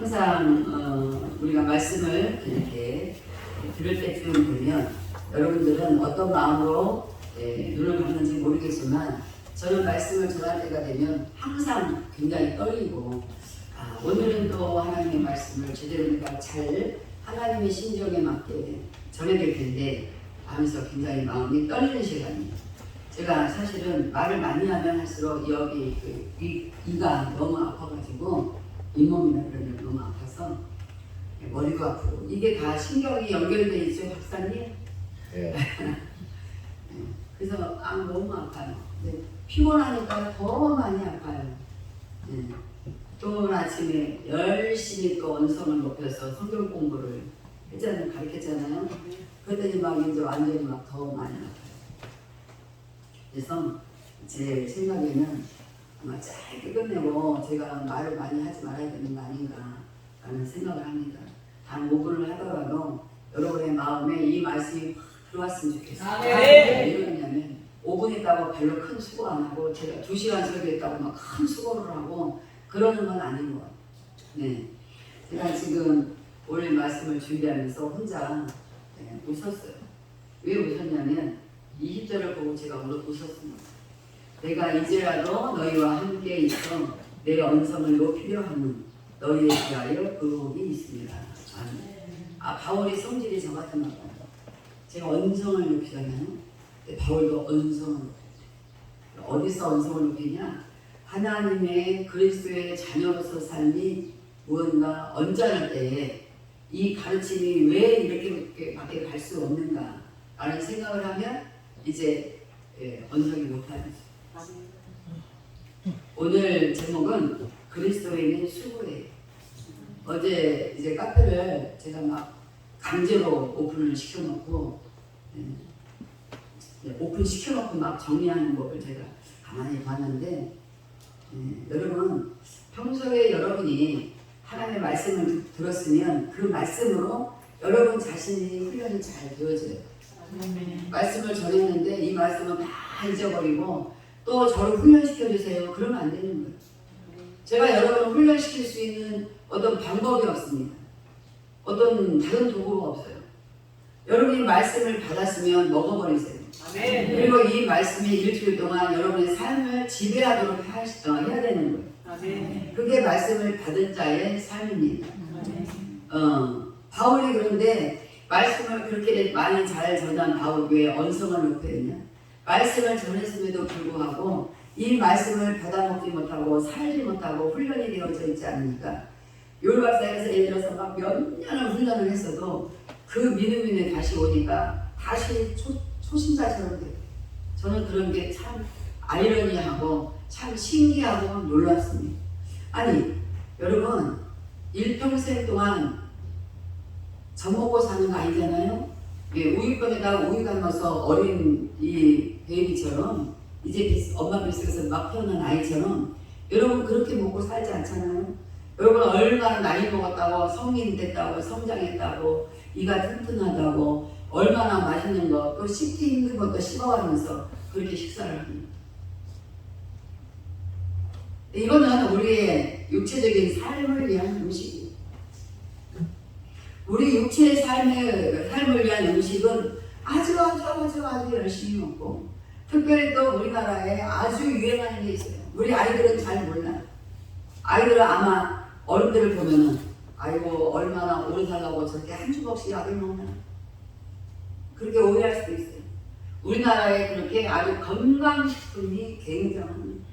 항상 우리가 말씀을 이렇게 들을 때쯤 되면 여러분들은 어떤 마음으로 눈을 감는지 모르겠지만 저는 말씀을 전할 때가 되면 항상 굉장히 떨리고 오늘은 또 하나님의 말씀을 제대로 우리가 잘 하나님의 심정에 맞게 전해드릴 텐데 하면서 굉장히 마음이 떨리는 시간이에요. 제가 사실은 말을 많이 하면 할수록 여기 이가 너무 아파가지고 잇몸이나 그런 게 너무 아파서 머리도 아프고 이게 다 신경이 연결되어 있죠, 박사님? 예. 그래서 너무 아파요. 피곤하니까 더 많이 아파요. 또 아침에 열심히 또 언성을 높여서 성경 공부를 했잖아요, 가르쳤잖아요. 그랬더니 막 이제 완전히 막 더 많이 아파요. 그래서 제 생각에는 아마 짧게 끝내고 제가 말을 많이 하지 말아야 되는 거 아닌가 라는 생각을 합니다. 단 5분을 하더라도 여러분의 마음에 이 말씀이 확 들어왔으면 좋겠어요. 왜 이러냐면 5분 있다고 별로 큰 수고 안 하고 제가 2시간 설교했다고 막 큰 수고를 하고 그러는 건 아닌 것 같아요. 네. 제가 지금 오늘 말씀을 준비하면서 혼자 웃었어요. 왜 웃었냐면 20절을 보고 제가 웃었습니다. 내가 이제라도 너희와 함께 있어 내 언성을 높이려 하는 너희에 대하여 의혹이 있습니다. 바울이 성질이 저 같은 것 같아요. 제가 언성을 높이잖아요. 바울도 언성을 높여요. 어디서 언성을 높이냐? 하나님의 그리스도의 자녀로서 삶이 무언가 언짢을 때에 이 가르침이 왜 이렇게 밖에 갈 수 없는가 라는 생각을 하면 이제 언성이 높아지죠. 오늘 제목은 그리스도인의 수고예요. 어제 이제 카페를 제가 막 강제로 오픈을 시켜놓고 오픈 시켜놓고 막 정리하는 법을 제가 가만히 봤는데 여러분 평소에 여러분이 하나님의 말씀을 들었으면 그 말씀으로 여러분 자신이 훈련이 잘 되어져요. 말씀을 전했는데 이 말씀은 다 잊어버리고 또 저를 훈련시켜주세요. 그러면 안 되는 거예요. 제가 여러분을 훈련시킬 수 있는 어떤 방법이 없습니다. 어떤 다른 도구가 없어요. 여러분이 말씀을 받았으면 먹어버리세요. 그리고 이 말씀이 일주일 동안 여러분의 삶을 지배하도록 해야 되는 거예요. 그게 말씀을 받은 자의 삶입니다. 바울이 그런데 말씀을 그렇게 많이 잘 전한 바울이 왜 언성을 높였냐? 말씀을 전했음에도 불구하고 이 말씀을 받아먹지 못하고 살지 못하고 훈련이 되어져 있지 않으니까 율박사에서 예를 들어서 막 몇 년을 훈련을 했어도 그 믿음이 다시 오니까 다시 초신자처럼 돼요. 저는 그런 게 참 아이러니하고 참 신기하고 놀랍습니다. 아니 여러분 일평생 동안 젖 먹고 사는 거 아니잖아요. 우유병에다 우유 담아서 어린 이 베이비처럼 이제 엄마 뱃속에서 막 태어난 아이처럼 여러분 그렇게 먹고 살지 않잖아요. 여러분 얼마나 나이 먹었다고 성인 됐다고 성장했다고 이가 튼튼하다고 얼마나 맛있는 거 또 씹기 힘든 것도 씹어가면서 그렇게 식사를 합니다. 이거는 우리의 육체적인 삶을 위한 음식이에요. 우리 육체의 삶을 위한 음식은 아주 열심히 먹고 특별히 또 우리나라에 아주 유행하는 게 있어요. 우리 아이들은 잘 몰라요. 아이들은 아마 어른들을 보면은 아이고 얼마나 오래 살라고 저렇게 한 주먹씩 약을 먹나 그렇게 오해할 수도 있어요. 우리나라에 그렇게 아주 건강식품이 굉장합니다.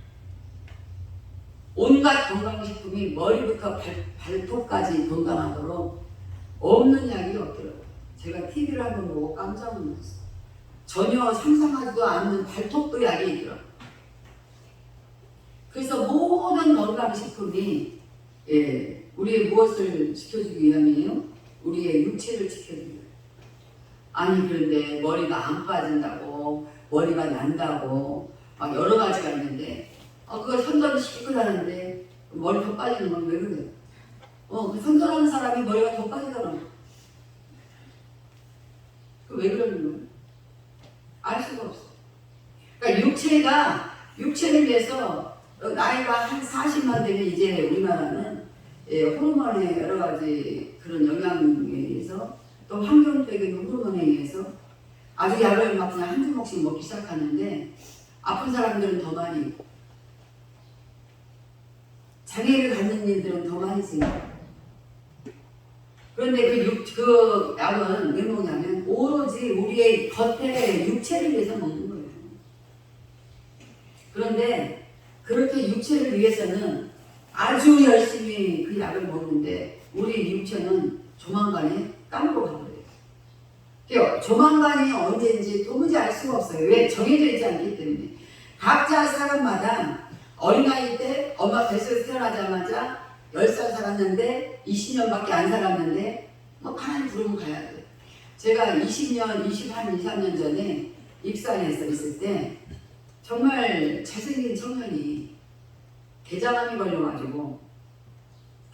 온갖 건강식품이 머리부터 발톱까지 건강하도록 없는 약이 없더라고요. 제가 TV를 한번 보고 깜짝 놀랐어요. 전혀 상상하지도 않는 발톱도 약이 있더라고요. 그래서 모든 건강식품이 우리의 무엇을 지켜주기 위함이에요? 우리의 육체를 지켜주기 위함. 아니 그런데 머리가 안 빠진다고 머리가 난다고 막 여러 가지가 있는데 그걸 선전을 시키고 하는데 머리 더 빠지는 건 왜 그래요? 그 선전하는 사람이 머리가 더 빠지더라고. 왜 그러는 거예요? 알 수가 없어. 그러니까 육체를 위해서 나이가 한 40만 되면 이제 우리나라는 호르몬의 여러 가지 그런 영향에 의해서 또 환경적인 호르몬에 의해서 아주 약을 막 그냥 한 주먹씩 먹기 시작하는데 아픈 사람들은 더 많이, 장애를 갖는 일들은 더 많이 생겨요. 그런데 그 약은 왜 먹냐면 오로지 우리의 겉에 육체를 위해서 먹는 거예요. 그런데 그렇게 육체를 위해서는 아주 열심히 그 약을 먹는데 우리 육체는 조만간에 까먹어 가버려요. 조만간이 언제인지 도무지 알 수가 없어요. 왜? 정해져 있지 않기 때문에. 각자 사람마다 어린아이 때 엄마 뱃속에서 태어나자마자 10살 살았는데 20년밖에 안 살았는데 뭐 가만히 부르면 가야 돼요. 제가 20년, 23년 전에 익산에서 있을 때 정말 잘생긴 청년이 대장암이 걸려가지고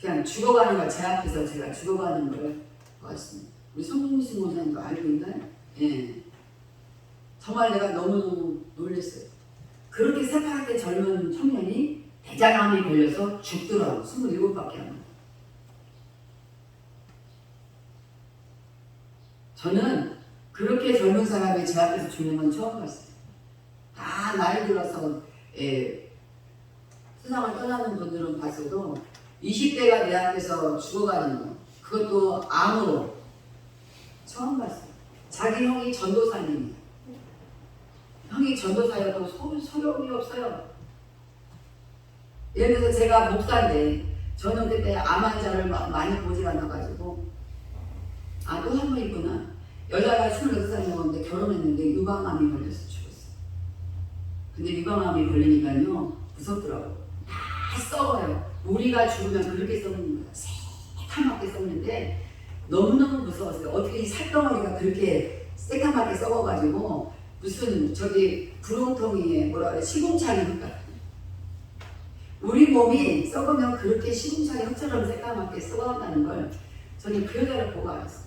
그냥 죽어가는 걸 제 앞에서 제가 죽어가는 걸 봤습니다. 우리 성공신 원장님도 알고 있나요? 예. 정말 내가 너무너무 놀랐어요. 그렇게 새파랗게 젊은 청년이 대장암이 걸려서 죽더라고. 27밖에 안 돼. 저는 그렇게 젊은 사람이 제 앞에서 죽는 건 처음 봤어요. 다 나이 들어서 세상을 떠나는 분들은 봤어도 20대가 내 앞에서 죽어가는 거, 그것도 암으로 처음 봤어요. 자기 형이 전도사님이에요. 형이 전도사여도 소용이 없어요. 예를 들어서 제가 목사인데 저는 그때 암 환자를 많이 보지 않아가지고 또 한 번 있구나. 여자가 26살 먹었는데 결혼했는데 유방암이 걸려서 죽었어요. 근데 유방암이 걸리니까요 무섭더라고. 다 썩어요. 우리가 죽으면 그렇게 썩는 거야. 새카맣게 썩는데 너무너무 무서웠어요. 어떻게 이 살덩어리가 그렇게 새카맣게 썩어가지고 무슨 저기 구렁텅이에 뭐라 그래 시궁창이 같아. 우리 몸이 썩으면 그렇게 시궁창이 흙처럼 새까맣게 썩어간다는 걸 저는 그 여자를 보고 알았어요.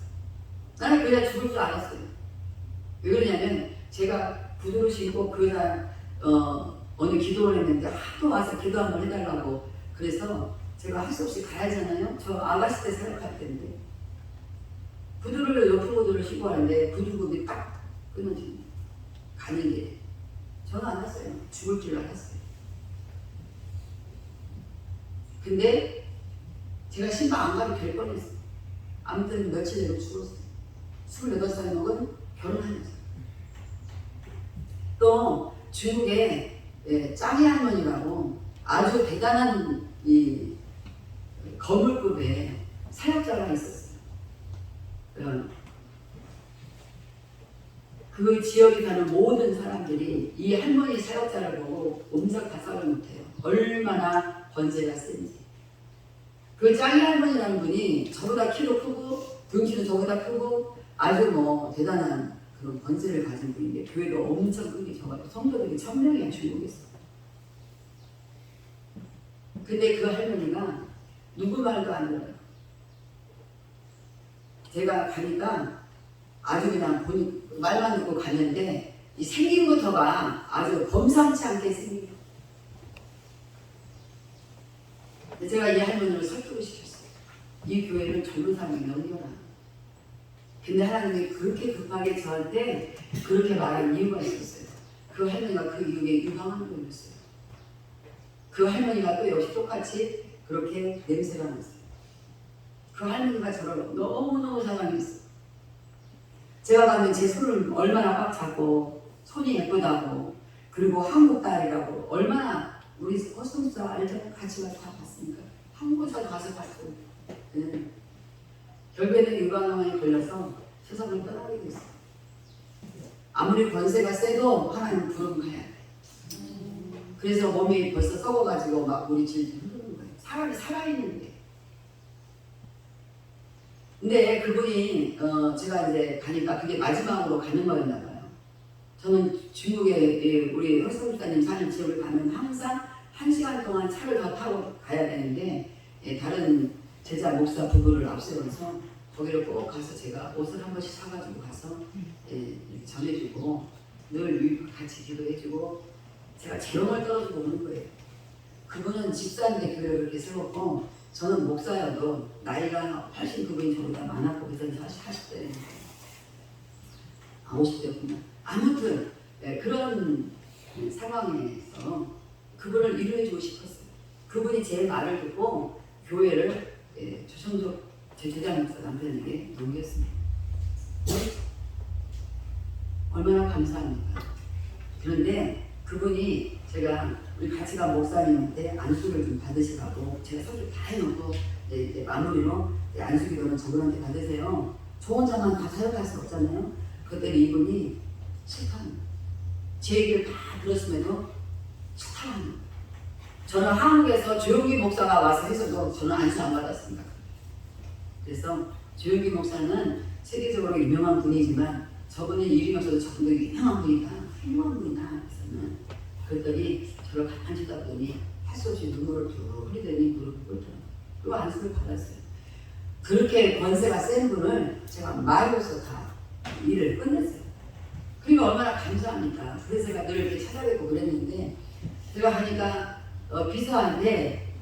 나는 그 여자 죽을 줄 알았어요. 왜 그러냐면 제가 구두를 신고 그 여자 어느 기도를 했는데 하도 와서 기도 한번 해달라고 그래서 제가 할 수 없이 가야잖아요. 저 아가씨 때 생각할 텐데 구두를 높은 구두를 신고 하는데 구두굽이 딱 끊어지는 가는 게 저는 알았어요. 죽을 줄 알았어요. 근데 제가 신방 안 가도 될 뻔했어요. 아무튼 며칠 내로 죽었어요. 28살 먹은 결혼하면서. 또 중국에 짱이 할머니라고 아주 대단한 이 거물급의 사역자가 있었어요. 그 지역에 사는 모든 사람들이 이 할머니 사역자를 보고 옴짝달싹을 못해요. 얼마나 번제가 센지. 그 짱이 할머니라는 분이 저보다 키도 크고 등치도 저보다 크고 아주 뭐 대단한 그런 번제를 가진 분인데 교회도 엄청 크게 적어요. 성도들이 1000명이야 중국에서. 근데 그 할머니가 누구 말도 안 들어요. 제가 가니까 아주 그냥 말만 듣고 갔는데 이 생긴부터가 아주 범상치 않게 생겨요. 제가 이 할머니를 설득을 시켰어요. 이 교회를 젊은 사람이 넘겨라. 근데 하나님이 그렇게 급하게 저한테 그렇게 말한 이유가 있었어요. 그 할머니가 그 이후에 유방암을 걸렸어요. 그 할머니가 또 역시 똑같이 그렇게 냄새가 났어요. 그 할머니가 저를 너무너무 사랑했어요. 제가 가면 제 손을 얼마나 꽉 잡고 손이 예쁘다고 그리고 한국 딸이라고 얼마나 우리 코스모스 알잖아요. 같이 가서 다 봤으니까 한국에서 가서 봤어요. 결국에는 유방암에 걸려서 세상을 떠나게 됐어요. 아무리 권세가 세도 하나님 부르면 가야 돼. 그래서 몸이 벌써 썩어가지고 막 우리 질질 흐르는 거예요. 사람이 살아있는데. 근데 그분이 제가 이제 가니까 그게 마지막으로 가는 거였나 봐요. 저는 중국에 우리 헐성주사님 사는 지역을 가면 항상 1시간 동안 차를 더 타고 가야 되는데 다른 제자 목사 부부를 앞세워서 거기를 꼭 가서 제가 옷을 한 번씩 사가지고 가서 이렇게 전해주고 늘 같이 기도해주고 제가 재롱을 떨어지고 오는 거예요. 그분은 집사인데 교회를 그렇게 세웠고 저는 목사여도 나이가 훨씬 그분이 저보다 많았고 그때는 40대였는데 50대였구나. 아무튼 그런 상황에서 그분을 위로해주고 싶었어요. 그분이 제 말을 듣고 교회를 조선족 제 제자 목사 남편에게 넘겼습니다. 얼마나 감사합니까? 그런데 그분이 제가 우리 같이 간 목사님한테 안수를 좀 받으시라고 제가 서류 다 해놓고 이제 마무리로 안수기도는 저분한테 받으세요. 저 혼자만 다 사역할 수 없잖아요. 그때 이분이 싫다는 제 얘기를 다 들었음에도 싫다는 거예요. 저는 한국에서 조용기 목사가 와서 해서도 저는 안수 안 받았습니다. 그래서 조용기 목사는 세계적으로 유명한 분이지만 저분이 이름이 없어도 저분도 유명한 분이다. 훌륭한 분이다. 그래서는 그랬더니 저를 가만히 쳐다보더니 할 수 없이 눈물을 쭉 흘리더니 무릎을 꿇더라고요. 또 안수를 받았어요. 그렇게 권세가 센 분을 제가 말로서 다 일을 끝냈어요. 그러니까 얼마나 감사합니까. 그래서 제가 늘 이렇게 찾아뵙고 그랬는데 제가 가니까 비서한테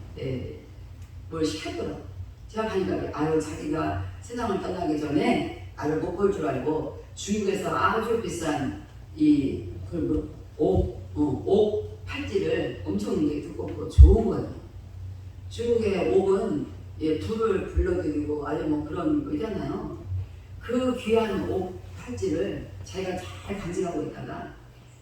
뭘 시켰더라고요. 제가 가니까 아유 자기가 세상을 떠나기 전에 나를 못 볼 줄 알고 중국에서 아주 비싼 옥 팔찌를 엄청 두껍고 좋은 거예요. 중국의 옥은 불을 불러들이고 아주 뭐 그런 거 있잖아요. 그 귀한 옥 팔찌를 자기가 잘 간직하고 있다가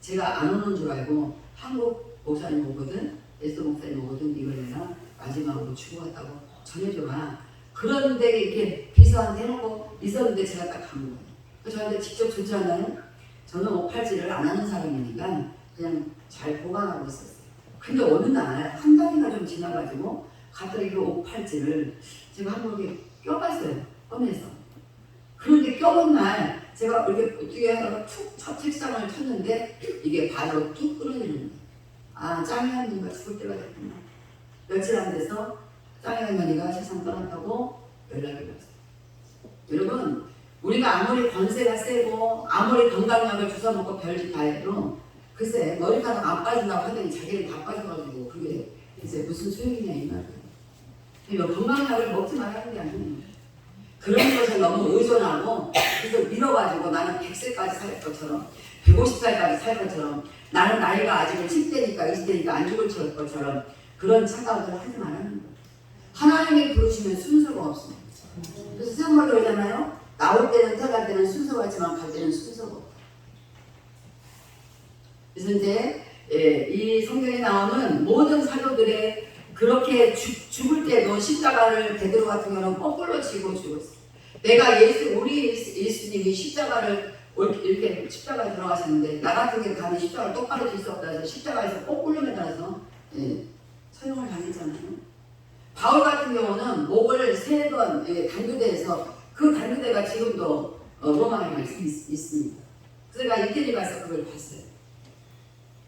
제가 안 오는 줄 알고 한국 목사님 오거든, 에스더 목사님 오거든, 이걸 내가 마지막으로 주고 갔다고 전해줘라. 그런데 이렇게 비서한테 해놓고 있었는데 제가 딱 간 거예요. 그래서 저한테 직접 주지 않아요? 저는 옥팔찌를 안 하는 사람이니까 그냥 잘 보관하고 있었어요. 근데 어느 날 한 달이나 좀 지나가지고 갑자기 그 옥팔찌를 제가 한번 이렇게 껴봤어요. 꺼내서. 그런데 껴본 날 제가 이렇게 어떻게 하다가 툭 책상을 쳤는데 이게 바로 뚝 끊어지는 거예요. 아, 짱이 할머니가 죽을 때가 됐구나. 며칠 안 돼서 짱이 할머니가 세상 떠났다고 연락이 왔어요. 여러분, 우리가 아무리 권세가 세고 아무리 건강약을 주워 먹고 별짓 다 해도 글쎄 머리카락 안 빠진다고 하더니 자기는 다 빠져가지고 그게 이제 무슨 소용이냐 이 말이에요. 건강약을 먹지 말라는 게 아니에요. 그런 것에 너무 의존하고 그래서 밀어가지고 나는 100세까지 살 것처럼 150살까지 살 것처럼 나는 나이가 아직은 10대니까 20대니까 안 죽을 것처럼 그런 착각을 하지 말라는 거예요. 하나님이 부르시면 순서가 없습니다. 그래서 세상말로 그러잖아요. 나올 때는 태어날 때는 순서가 있지만 갈 때는 순서가 없다. 그래서 이제 이 성경에 나오는 모든 사도들의 그렇게 죽을 때도 십자가를 베드로 같은 경우는 거꾸로 지고 죽었어요. 내가 우리 예수님이 십자가를 이렇게 십자가에 들어가셨는데 나 같은 게 감히 십자가를 똑바로 들 수 없다 해서 십자가에서 거꾸로 매달아서 처형을 당했잖아요. 바울 같은 경우는 목을 3번 단교대에서 그 단교대가 지금도 로마에 갈 수 있습니다. 그래서 제가 이태리 가서 그걸 봤어요.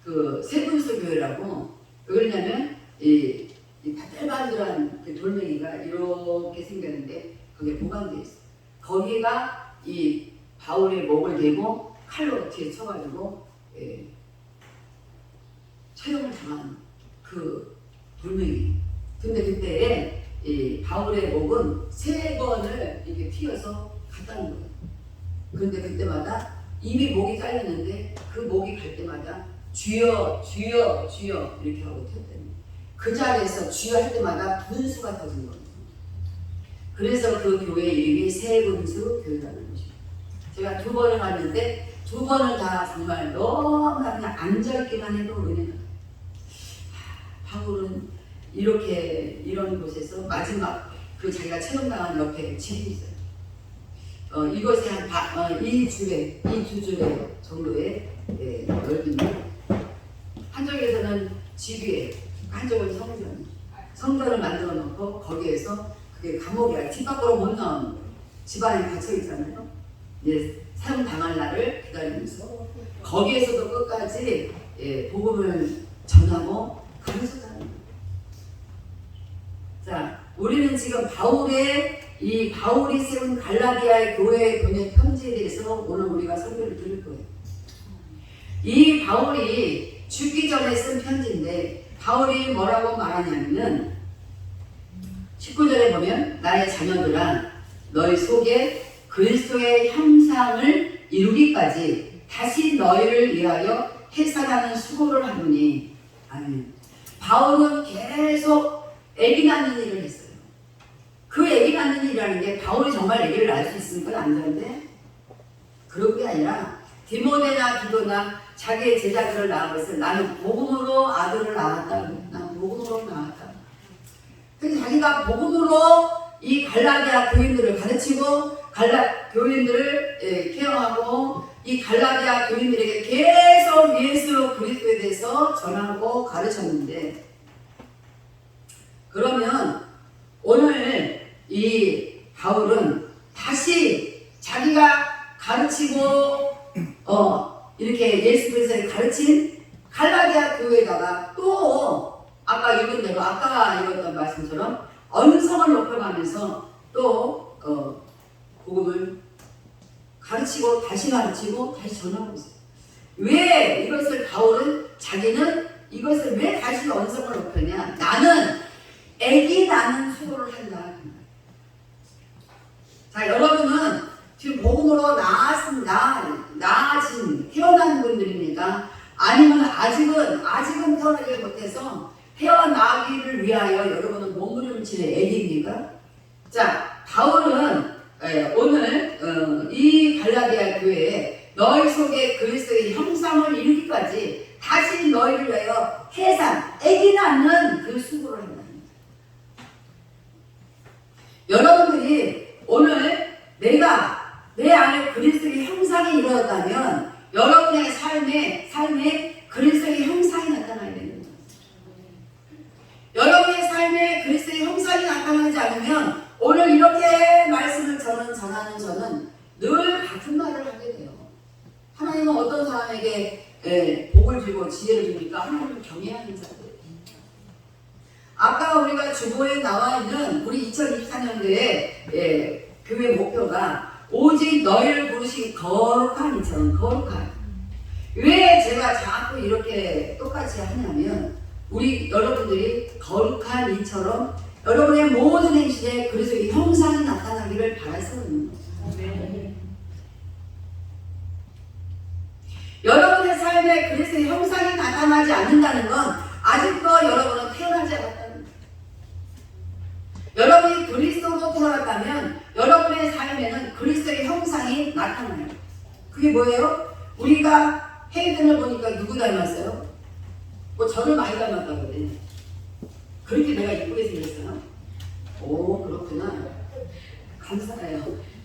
그 세분수 교회라고 왜 그러냐면 이 바들바들한 그 돌멩이가 이렇게 생겼는데 거기에 보관되어 있어요. 거기가 이 바울의 목을 대고 칼로 뒤에 쳐가지고 처형을 당한 그 돌멩이. 근데 그때 이 바울의 목은 3번을 이렇게 튀어서 갔다는 거예요. 그런데 그때마다 이미 목이 잘렸는데 그 목이 갈 때마다 주여 주여 주여 이렇게 하고 튀었대요. 그 자리에서 주여 할 때마다 분수가 터진 거예요. 그래서 그 교회 이름이 세분수 교회라는 것입니다. 제가 2번을 갔는데 2번을 다 정말 너무나 그냥 앉아있기만 해도 은혜가. 바울은 이런 곳에서 마지막 그 자기가 체험당한 옆에 집이 있어요. 이것이 이 두 줄에 정도의 넓이입니다. 한쪽에서는 집이에요. 한쪽은 성전을 만들어 놓고 거기에서 그게 감옥이야. 집 밖으로 못 나오는 거예요. 집 안에 갇혀 있잖아요. 이제 사형 당할 날을 기다리면서 거기에서도 끝까지 복음을 전하고 가르쳤다는 거예요. 자, 우리는 지금 바울이 세운 갈라디아의 교회에 보낸 편지에 대해서 오늘 우리가 설교를 들을 거예요. 이 바울이 죽기 전에 쓴 편지인데 바울이 뭐라고 말하냐면 19절에 보면 나의 자녀들아 너희 속에 그리스도의 형상을 이루기까지 다시 너희를 위하여 해산하는 수고를 하노니. 아멘. 바울은 계속 아기 낳는 일을 했어요. 그 아기 낳는 일이라는 게 바울이 정말 아기를 낳을 수 있으면 그건 안 되는데 그런 게 아니라 디모데나 디도나 자기의 제자들을 낳은 것을 나는 복음으로 아들을 낳았다. 나는 복음으로 낳았다. 그래서 자기가 복음으로 이 갈라디아 교인들을 가르치고 교인들을 케어하고 이 갈라디아 교인들에게 계속 예수 그리스도에 대해서 전하고 가르쳤는데, 그러면 오늘 이 바울은 다시 자기가 가르치고 이렇게 예수 그리스도를 가르친 갈라디아 교회에다가 또 아까 읽은 대로 아까 읽었던 말씀처럼 언성을 높여가면서 또 복음을 가르치고 다시 가르치고 다시 전하고 있어요. 왜 이것을 바울은 자기는 이것을 왜 다시 언성을 높였냐? 나는 아기 낳는 수고를 한다. 자, 여러분은 지금 복음으로 나아진 태어난 분들입니까? 아니면 아직은 태어나지 못해서 태어나기를 위하여 여러분은 몸부림치는 아기입니까? 자, 바울은 오늘 이 갈라디아 교회에 너희 속에 그리스도의 형상을 이루기까지 다시 너희를 위하여 해산, 아기 낳는 그 수고를 한다. 여러분들이 오늘 내가 내 안에 그리스도의 형상이 이루어졌다면 여러분의 삶에 그리스도의 형상이 나타나야 되는 거예요. 여러분의 삶에 그리스도의 형상이 나타나지 않으면 오늘 이렇게 말씀을 전하는 저는 늘 같은 말을 하게 돼요. 하나님은 어떤 사람에게 복을 주고 지혜를 줍니까? 하나님을 경외하는 자들. 아까 우리가 주보에 나와 있는 우리 2024년도에 교회 목표가 오직 너희를 부르신 거룩한 이처럼 거룩한. 왜 제가 자꾸 이렇게 똑같이 하냐면 우리 여러분들이 거룩한 이처럼 여러분의 모든 행실에 그리스도의 형상이 나타나기를 바라서 그러는 거예요. 여러분의 삶에 그리스도의 형상이 나타나지 않는다는 건 아직도 여러분은 태어나지 않았다는 거예요. 여러분이 그리스도로 태어났다면 여러분의 삶에는 그리스도의 형상이 나타나요. 그게 뭐예요? 우리가 헤이든을 보니까 누구 닮았어요? 뭐 저를 많이 닮았다고 그래. 그렇게 내가 이쁘게 생겼어요? 오, 그렇구나. 감사해요.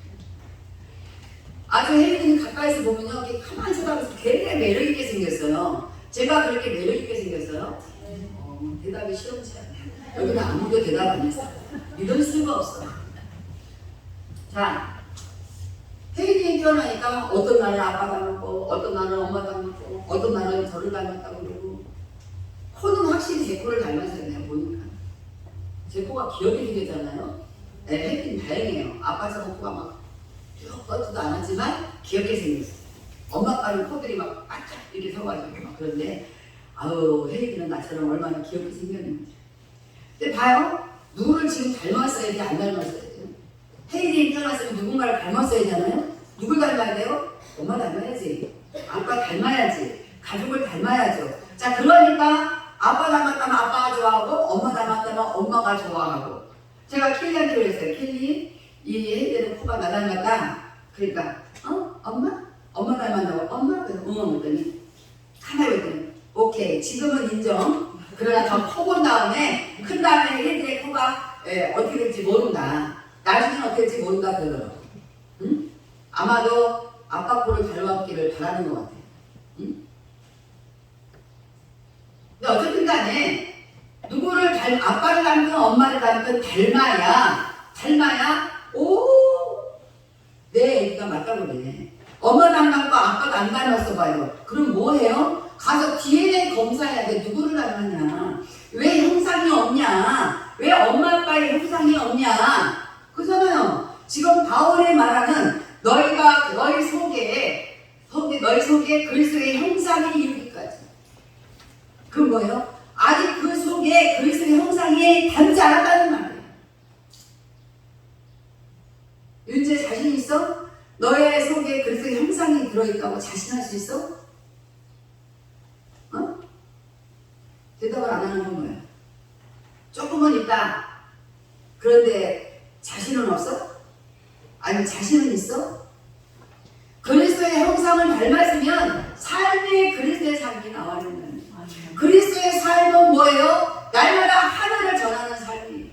아주 헤이든이 가까이서 보면요, 이렇게 가만히 쳐다보면서 되게 매력있게 생겼어요. 제가 그렇게 매력있게 생겼어요? 대답이 시원치 않아요. 여기는 아무도 대답 안 했어. 믿을 수가 없어. 자, 헤이든이 태어나니까 어떤 날은 아빠 닮았고, 어떤 날은 엄마 닮았고, 어떤 날은 저를 닮았다고 그러고, 코는 확실히 제 코를 닮았어요. 내가 보니까. 제 코가 귀엽게 생겼잖아요. 네, 헤이든 다행이에요. 아빠처럼 코가 막 쭉 뻗지도 않았지만 귀엽게 생겼어요. 엄마 아빠는 코들이 막 바짝 이렇게 서가지고 막 그런데 아우 헤이든은 나처럼 얼마나 귀엽게 생겼는지. 근데 봐요. 누구를 지금 닮았어야지 안 닮았어야지. 헤이든이 태어났으면 누군가를 닮았어야잖아요. 누굴 닮아야 돼요? 엄마 닮아야지. 아빠 닮아야지. 가족을 닮아야죠. 자, 그러니까 아빠 닮았다면 아빠가 좋아하고 엄마 닮았다면 엄마가 좋아하고. 제가 킬리한테 그랬어요. 킬리, 이 헤이든은 코가 나 닮았다. 그러니까 엄마? 엄마 닮았다고? 엄마? 그래서 그랬더니 가만히 있더니 오케이 지금은 인정. 그러나 더 커본 다음에 큰 다음에 헤이든의 코가 어떻게 될지 모른다. 나중에는 어떻게 될지 모른다 그러더라고. 응? 아마도 아빠 코를 닮았기를 바라는 것 같아요. 응? 근데 어쨌든 간에 누구를 아빠를 닮든 엄마를 닮든 닮아야 내 애기가 맞다고 그래. 엄마 닮았고 아빠가 안 닮았어 봐요. 그럼 뭐해요? 가서 DNA 검사해야 돼. 누구를 닮았냐? 왜 형상이 없냐? 왜 엄마 아빠의 형상이 없냐? 그렇잖아요. 지금 바울이 말하는 너희 속에 그리스도의 형상이 이루기까지. 그건 뭐예요? 아직 그 속에 그리스도의 형상이 닮지 않았다는 말이에요. 들어있다고 자신할 수 있어? 어? 대답을 안 하는 건 뭐야? 조금은 있다. 그런데 자신은 없어? 아니 자신은 있어? 그리스도의 형상을 닮았으면 삶이 그리스도의 삶이 나와야 된다는 거예요. 그리스도의 삶은 뭐예요? 날마다 하늘을 전하는 삶이에요.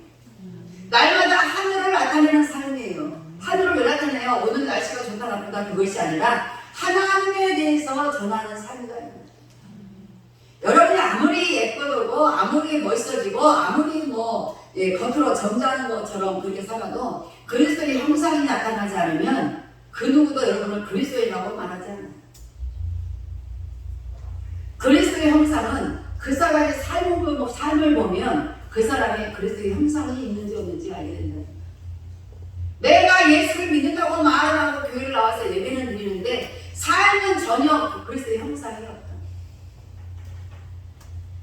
날마다 하늘을 나타내는 삶이에요. 하늘을 왜 나타내요? 오늘 날씨가 좋다 나쁘다 그것이 아니라 하나님에 대해서 전하는 삶이다. 여러분이 아무리 예뻐지고 아무리 멋있어지고 아무리 겉으로 점잖은 것처럼 그렇게 살아도 그리스도의 형상이 나타나지 않으면 그 누구도 여러분을 그리스도인이라고 말하지 않아요. 그리스도의 형상은 그 사람의 삶을 보면 그 사람의 그리스도의 형상이 있는지 없는지 알게 된다. 내가 예수를 믿는다고 말하고 교회를 나와서 예배는 드리는데 삶은 전혀 그리스도의 형상이 없다.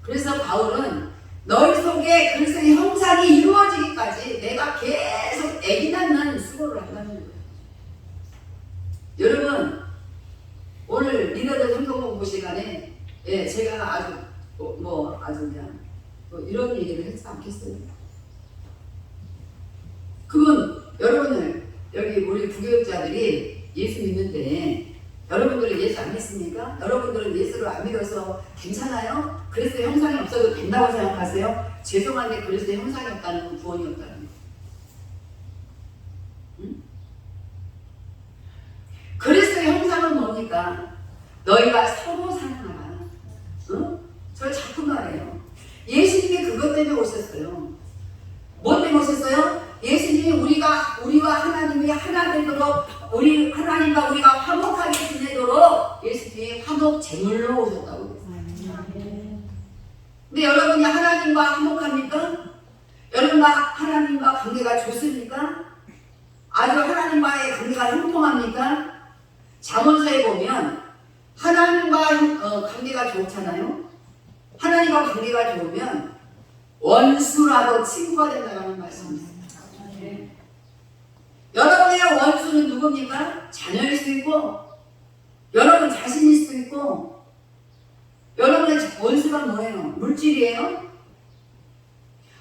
그래서 바울은 너희 속에 그리스도의 형상이 이루어지기까지 내가 계속 애기 낳는 수고를 한다는 거예요. 여러분 오늘 리더들 성경 공부 시간에 제가 아주 그냥 이런 얘기를 했지 않겠어요? 그건 여러분들 여기 우리 부교육자들이 예수 믿는데 여러분들은 예수 안 믿습니까? 여러분들은 예수를 안 믿어서 괜찮아요? 그리스도의 형상이 없어도 된다고 생각하세요? 죄송한데 그리스도의 형상이 없다는 건 구원이 없다는 거예요. 응? 그리스도의 형상은 뭡니까? 너희가 서로 사랑하라. 응? 저 자꾸 말해요. 예수님이 그것 때문에 오셨어요. 뭐 때문에 오셨어요? 예수님이 우리와 하나님이 하나 되도록 우리 하나님과 우리가 화목하게 지내도록 예수님이 화목 제물로 오셨다고 그랬어요. 근데 여러분이 하나님과 화목합니까? 여러분과 하나님과 관계가 좋습니까? 아주 하나님과의 관계가 형통합니까? 잠언서에 보면 하나님과 관계가 좋잖아요. 하나님과 관계가 좋으면 원수라도 친구가 된다는 말씀입니다. 여러분의 원수는 누굽니까? 자녀일 수 있고 여러분 자신일 수 있고 여러분의 원수가 뭐예요? 물질이에요?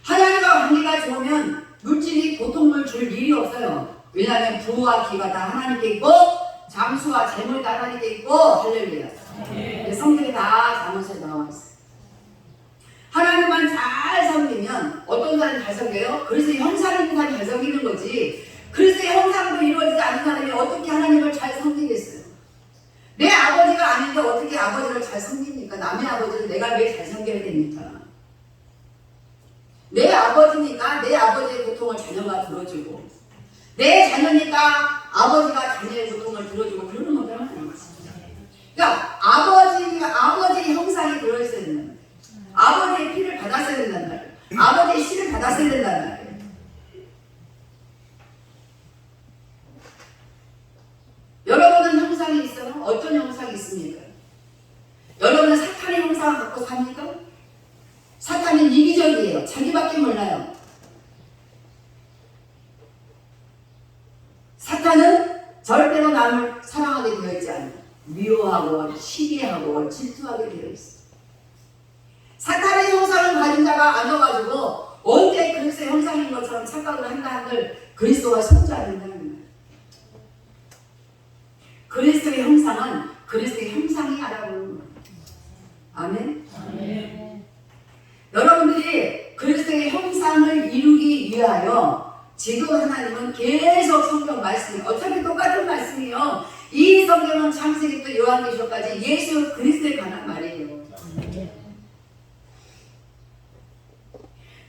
하나님과 관계가 좋으면 물질이 고통을 줄 일이 없어요. 왜냐하면 부와 기가 다 하나님께 있고 잠수와 재물이 다 하나님께 있고 할렐루야. 성경에 다 잠언서에 나와 있어요. 하나님만 잘 섬기면 어떤 사람이 잘 섬겨요? 그리스도의 형상이 있는 사람이 잘 섬기는 거지. 그리스도의 형상도 이루어지지 않는 사람이 어떻게 하나님을 잘 섬기겠어요? 내 아버지가 아닌데 어떻게 아버지를 잘 섬깁니까? 남의 아버지를 내가 왜 잘 섬겨야 됩니까? 내 아버지니까 내 아버지의 고통을 자녀가 들어주고 내 자녀니까 아버지가 자녀의 고통을 들어주고 그러는 거잖아요. 그러니까 아버지의 형상이 들어있어야 된다는 거예요. 아버지의 피를 받았어야 된다는 말이에요. 아버지의 씨를 받았어야 된다는 말이에요. 여러분은 형상이 있어요? 어떤 형상이 있습니까? 여러분은 사탄의 형상을 갖고 삽니까? 사탄은 이기적이에요. 자기밖에 몰라요. 사탄은 절대로 남을 사랑하게 되어 있지 않아요. 미워하고 시기하고 질투하게 되어 있어요. 사탄의 형상을 가진 자가 아니어가지고 언제 그리스도의 형상인 것처럼 착각을 한다 한들 그리스도가 속지 않는다는 거예요. 그리스도의 형상은 그리스도의 형상이 알아보는 거예요. 아멘? 아멘. 여러분들이 그리스도의 형상을 이루기 위하여 지금 하나님은 계속 성경 말씀이 어차피 똑같은 말씀이에요. 이 성경은 창세기부터 요한계시록까지 예수 그리스도에 관한 말이에요.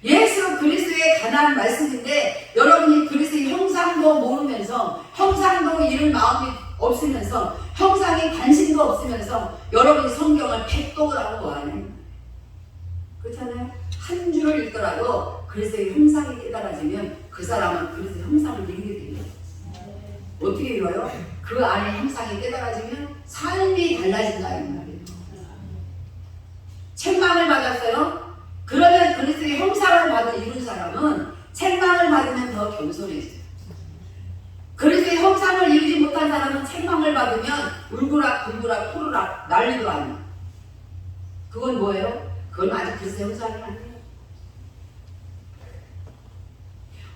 예수 그리스도에 관한 말씀인데 여러분이 그리스도의 형상도 모르면서 형상도 이룰 마음이 없으면서 형상에 관심도 없으면서 여러분이 성경을 백독을 하고 뭐하냐? 그렇잖아요. 한 줄을 읽더라도 그리스도의 형상이 깨달아지면 그 사람은 그리스도의 형상을 이루게 돼요. 어떻게 이뤄요? 그 안에 형상이 깨달아지면 삶이 달라진다 이 말이에요. 책망을 받았어요? 그러면 그리스도의 형상을 받아 이룬 사람은 책망을 받으면 더 겸손해져요. 그리스도의 형상을 이루지 못한 사람은 사람은 책망을 받으면 울고락 불고락 푸르락 난리도 아니야. 그건 뭐예요? 그건 아직 그리스도의 형상이 아니에요.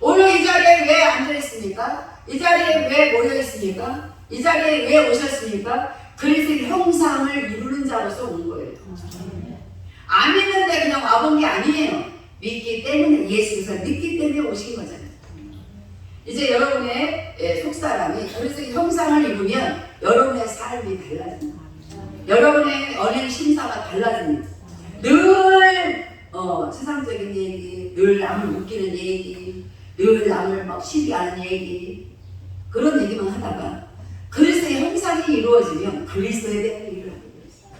오늘 이 자리에 왜 앉아있습니까? 이 자리에 왜 모여있습니까? 이 자리에 왜 오셨습니까? 그리스도의 형상을 이루는 자로서 온 거예요. 안 믿는데 그냥 와본 게 아니에요. 믿기 때문에, 예수께서 믿기 때문에 오신 거잖아요. 이제 여러분의 속사람이 그리스도의 형상을 이루면 여러분의 삶이 달라집니다. 여러분의 언행 심사가 달라집니다. 늘 세상적인 얘기, 늘 남을 웃기는 얘기, 늘 남을 막 시기하는 얘기, 그런 얘기만 하다가 그리스도의 형상이 이루어지면 그리스도에 대한 얘기를 하게 되었어요.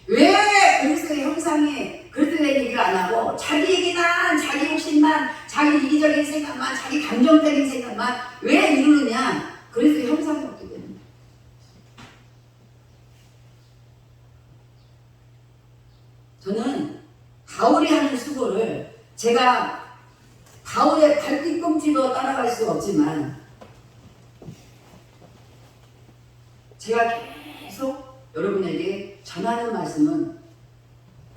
왜 그리스도의 형상이 그리스도에 대한 얘기를 안 하고 자기 얘기만, 자기 욕심만, 자기 이기적인 생각만, 자기 감정적인 생각만 왜 이루느냐? 그리스도의 형상이 없기 때문에. 저는 바울이 하는 수고를 제가 바울의 발뒤꿈치도 따라갈 수 없지만 제가 계속 여러분에게 전하는 말씀은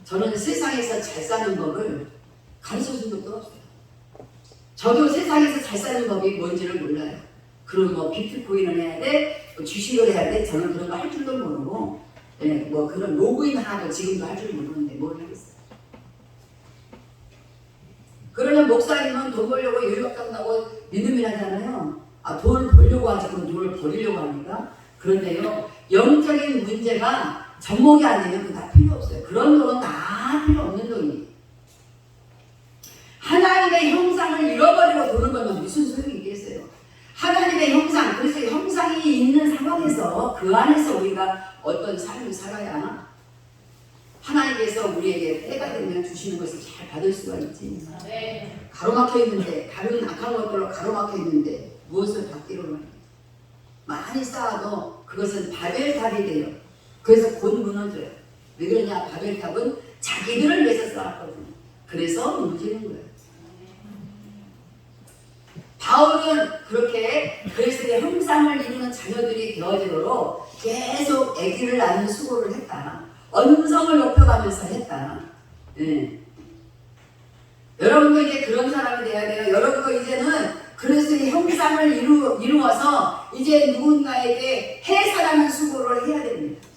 저는 세상에서 잘 사는 법을 가르쳐준 적도 없어요. 저도 세상에서 잘 사는 법이 뭔지를 몰라요. 그리고 뭐 비트코인을 해야 돼, 뭐 주식을 해야 돼, 저는 그런 거 할 줄도 모르고 뭐 그런 로그인 하나도 지금도 할 줄 모르는데 뭘 하겠어요. 그러면 목사님은 돈 벌려고 열박한다고 믿음이라잖아요. 돈을 벌려고 하지 그럼 돈을 버리려고 합니까? 그런데요, 영적인 문제가 접목이 안 되면 그거 다 필요 없어요. 그런 돈은 다 필요 없는 돈이에요. 하나님의 형상을 잃어버리고 돈을 벌면 무슨 소용이 있겠어요? 하나님의 형상, 그래서 형상이 있는 상황에서 그 안에서 우리가 어떤 삶을 살아야 하나님께서 우리에게 때가 되면 주시는 것을 잘 받을 수가 있지. 가로막혀 있는데, 다른 악한 것들로 가로막혀 있는데 무엇을 받기로 합니까? 많이 쌓아도 그것은 바벨탑이 돼요. 그래서 곧 무너져요. 왜 그러냐? 바벨탑은 자기들을 위해서 쌓았거든요. 그래서 무너지는 거예요. 바울은 그렇게 그리스도의 형상을 이루는 자녀들이 되어지도록 계속 아기를 낳는 수고를 했다. 언성을 높여가면서 했다. 네. 여러분도 이제 그런 사람이 돼야 돼요. 여러분도 이제는 그리스도의 형상을 이루어서 이제 누군가에게 해사라는 수고를 해야 됩니다.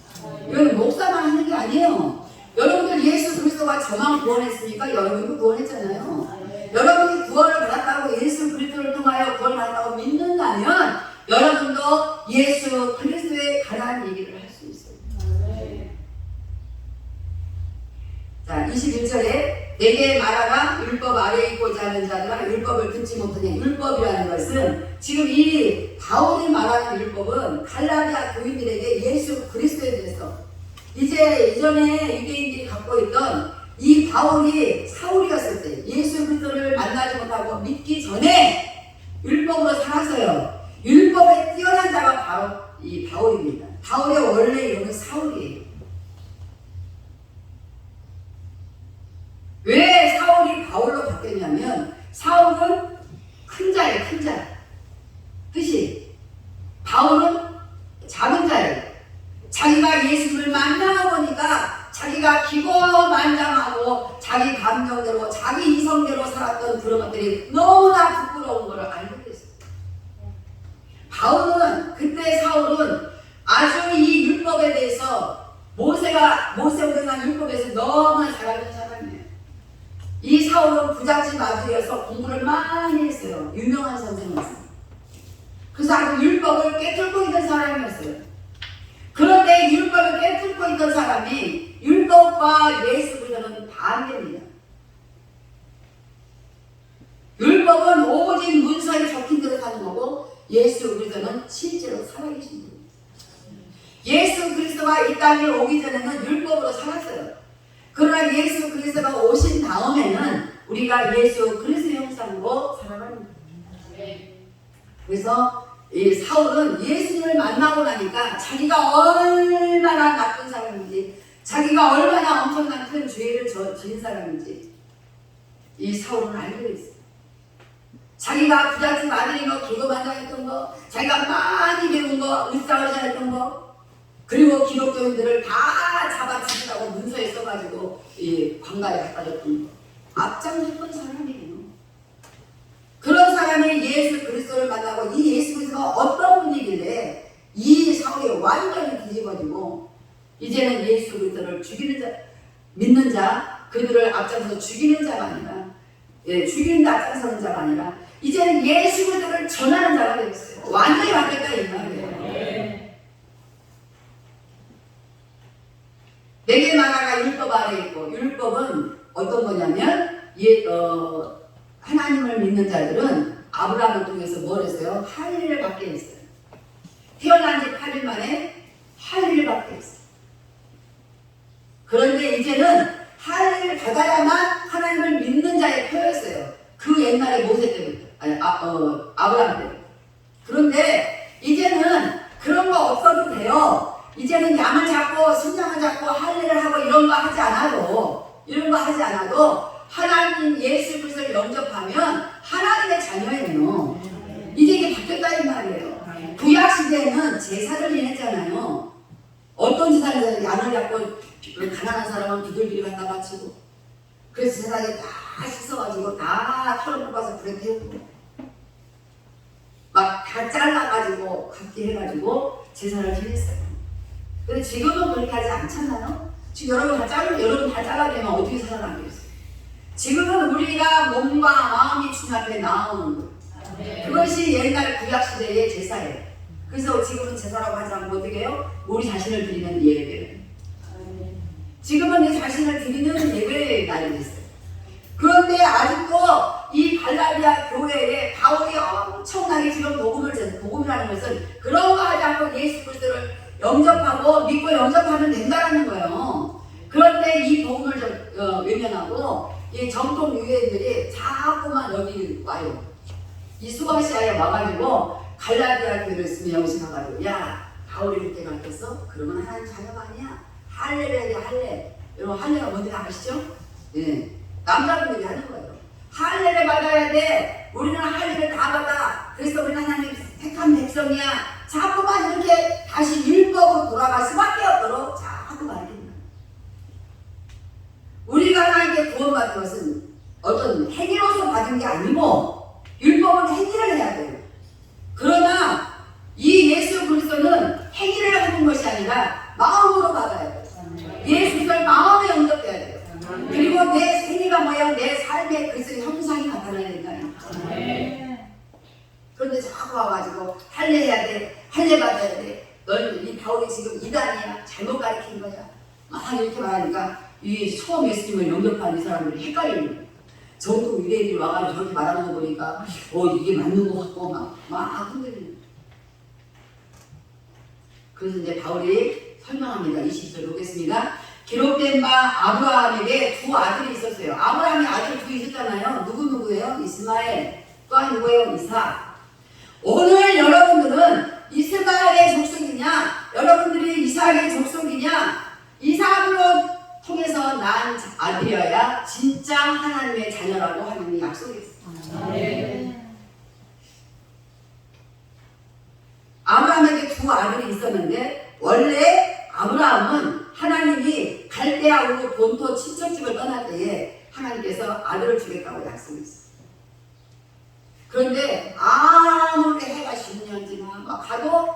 이건 목사만 하는 게 아니에요. 여러분들 예수 그리스도가 저만 구원했으니까 여러분도 구원했잖아요. 여러분이 구원을 받았다고 예수 그리스도를 통하여 구원을 받았다고 믿는다면 여러분도 예수 그리스도에 관한 얘기를 할 수 있어요. 자, 21절에 내게 말하라 율법 아래에 있고자 하는 자들아 율법을 듣지 못하냐. 율법이라는 것은 지금 이 바울이 말하는 율법은 갈라디아 교인들에게 예수 그리스도에 대해서 이제 이전에 유대인들이 갖고 있던 이 바울이 사울이었을 때 예수 그리스도를 만나지 못하고 믿기 전에 율법으로 살았어요. 율법에 뛰어난 자가 바로 이 바울입니다. 바울의 원래 이름은 사울이에요. 왜 사울이 바울로 바뀌었냐면 사울은 큰 자예요. 큰 자. 뜻이 바울은 작은 자예요. 자기가 예수를 만나고 보니까 자기가 기고만장하고 자기 감정대로 자기 이성대로 살았던 그런 것들이 너무나 부끄러운 것을 알게 됐어요. 바울은 그때 사울은 아주 이 율법에 대해서 모세가 난 율법에서 너무나 잘 알던 사람이에요. 이 사울은 부잣집 아들이어서 공부를 많이 했어요. 유명한 선생이었어요. 그래서 아주 율법을 깨뚫고 있는 사람이었어요. 그런데 율법을 깨뚫고 있던 사람이 율법과 예수 그리스도는 반대입니다. 율법은 오직 문서에 적힌 대로 사는 거고 예수 그리스도는 실제로 살아계신 분입니다. 예수 그리스도가 이 땅에 오기 전에는 율법으로 살았어요. 그러나 예수 그리스도가 오신 다음에는 우리가 예수 그리스도 형상으로 살아갑니다. 그래서 이 사울은 예수님을 만나고 나니까 자기가 얼마나 나쁜 사람인지, 자기가 얼마나 엄청난 큰 죄를 지은 사람인지 이 사울은 알게 됐어요. 자기가 부잣집 아들인 거, 개그반장했던 거, 자기가 많이 배운 거, 의사의사 했던 거, 그리고 기독교인들을 다 잡아치기라고 문서에 써가지고 관가에 갖다 줬던 거. 앞장섰던 사람이에요. 그런 사람이 예수 그리스도를 만나고 이 예수 그리스도가 어떤 분이길래 이 사회에 완전히 뒤집어지고 이제는 예수 그리스도를 죽이는 자, 믿는 자, 그들을 앞장서 죽이는 자가 아니라 죽이는 데 앞장서는 자가 아니라 이제는 예수 그리스도를 전하는 자가 되었어요. 완전히 바뀌었다 이 말이에요. 네 개 나라가 율법 아래 있고, 율법은 어떤 거냐면 하나님을 믿는 자들은 아브라함을 통해서 뭘 했어요? 할례를 받게 했어요. 태어난 지 8일 만에 할례를 받게 했어요. 그런데 이제는 할례를 받아야만 하나님을 믿는 자의 표였어요. 그 옛날에 모세 때부터, 아브라함 때부터. 그런데 이제는 그런 거 없어도 돼요. 이제는 양을 잡고 순양을 잡고 할례를 하고 이런 거 하지 않아도 하나님 예수 그리스도를 영접하면 하나님의 자녀예요. 이제 이게 바뀌었다 이 말이에요. 구약 시대에는 제사를 지냈잖아요. 어떤 제사를 양을 잡고 가난한 사람은 비둘기를 갖다 바치고, 그래서 제사에 다 씻어가지고 다 털을 뽑아서 불에 태우고 막 다 잘라가지고 갖게 해가지고 제사를 지냈어요. 근데 지금은 그렇게 하지 않잖아요. 지금 여러분 다 잘라내면 어떻게 살아남겠어요? 지금은 우리가 몸과 마음이 주님 앞에 나오는 거예요. 그것이 옛날 구약시대의 제사예요. 그래서 지금은 제사라고 하지 않고 어떻게 해요? 우리 자신을 드리는 예배예요. 지금은 내 자신을 드리는 예배의 날이 됐어요. 그런데 아직도 이 갈라디아 교회에 바울이 엄청나게 지금 복음이라는 것은 그런 거 하지 않고 예수 그리스도를 영접하고 믿고 영접하면 된다는 거예요. 그런데 이 복음을 외면하고 이 정통 유대인들이 자꾸만 여기 와요. 이 수강시야에 와가지고 갈라디아 교회를 있으면 여기서 가가지고 야 바울이 그렇게 가르쳤어? 그러면 하나님 자녀가 아니야. 할례를 해야 할례. 여러분 할례가 뭔지 아시죠? 네. 남자분들이 하는 거예요. 할례를 받아야 돼. 우리는 할례를 다 받아. 그래서 우리는 하나님 택한 백성이야. 자꾸만 이렇게 다시 율법으로 돌아갈 수밖에 없도록 자꾸 말합니다. 우리가 하나님께 구원받은 것은 어떤 행위로서 받은 게 아니고 율법은 행위를 해야 돼요. 그러나 이 예수 그리스도는 행위를 하는 것이 아니라 마음으로 받아야 돼요. 예수 그리스도를 마음에 영접해야 돼요. 그리고 내 생애가 뭐야? 내 삶의 그리스도의 형상이 나타나야 된다는 거예요. 그런데 자꾸 와가지고 할례해야 돼, 할례 받아야 돼. 넌 이 바울이 지금 이단이야, 잘못 가르친 거야. 막 이렇게 말하니까 이 처음 예수님을 영접한 이 사람들이 헷갈리는 거예요. 정통 유대인들이 와가지고 저렇게 말하는 거 보니까 이게 맞는 거 같고 막 흔들리는 거예요. 그래서 이제 바울이 설명합니다. 20절 보겠습니다. 기록된 바 아브라함에게 두 아들이 있었어요. 아브라함이 아들 두 있었잖아요. 누구예요? 이스마엘. 또한 누구예요? 이삭. 오늘 여러분들은 이스마엘의 족속이냐? 여러분들이 이삭의 족속이냐? 이삭으로 통해서 난 아들이어야 진짜 하나님의 자녀라고 하나님이 약속했어요. 아브라함에게 두 아들이 있었는데 원래 아브라함은 하나님이 갈대아우르 본토 친척집을 떠날 때에 하나님께서 아들을 주겠다고 약속했어요. 그런데 아무리 해가 10년 지나 막 가도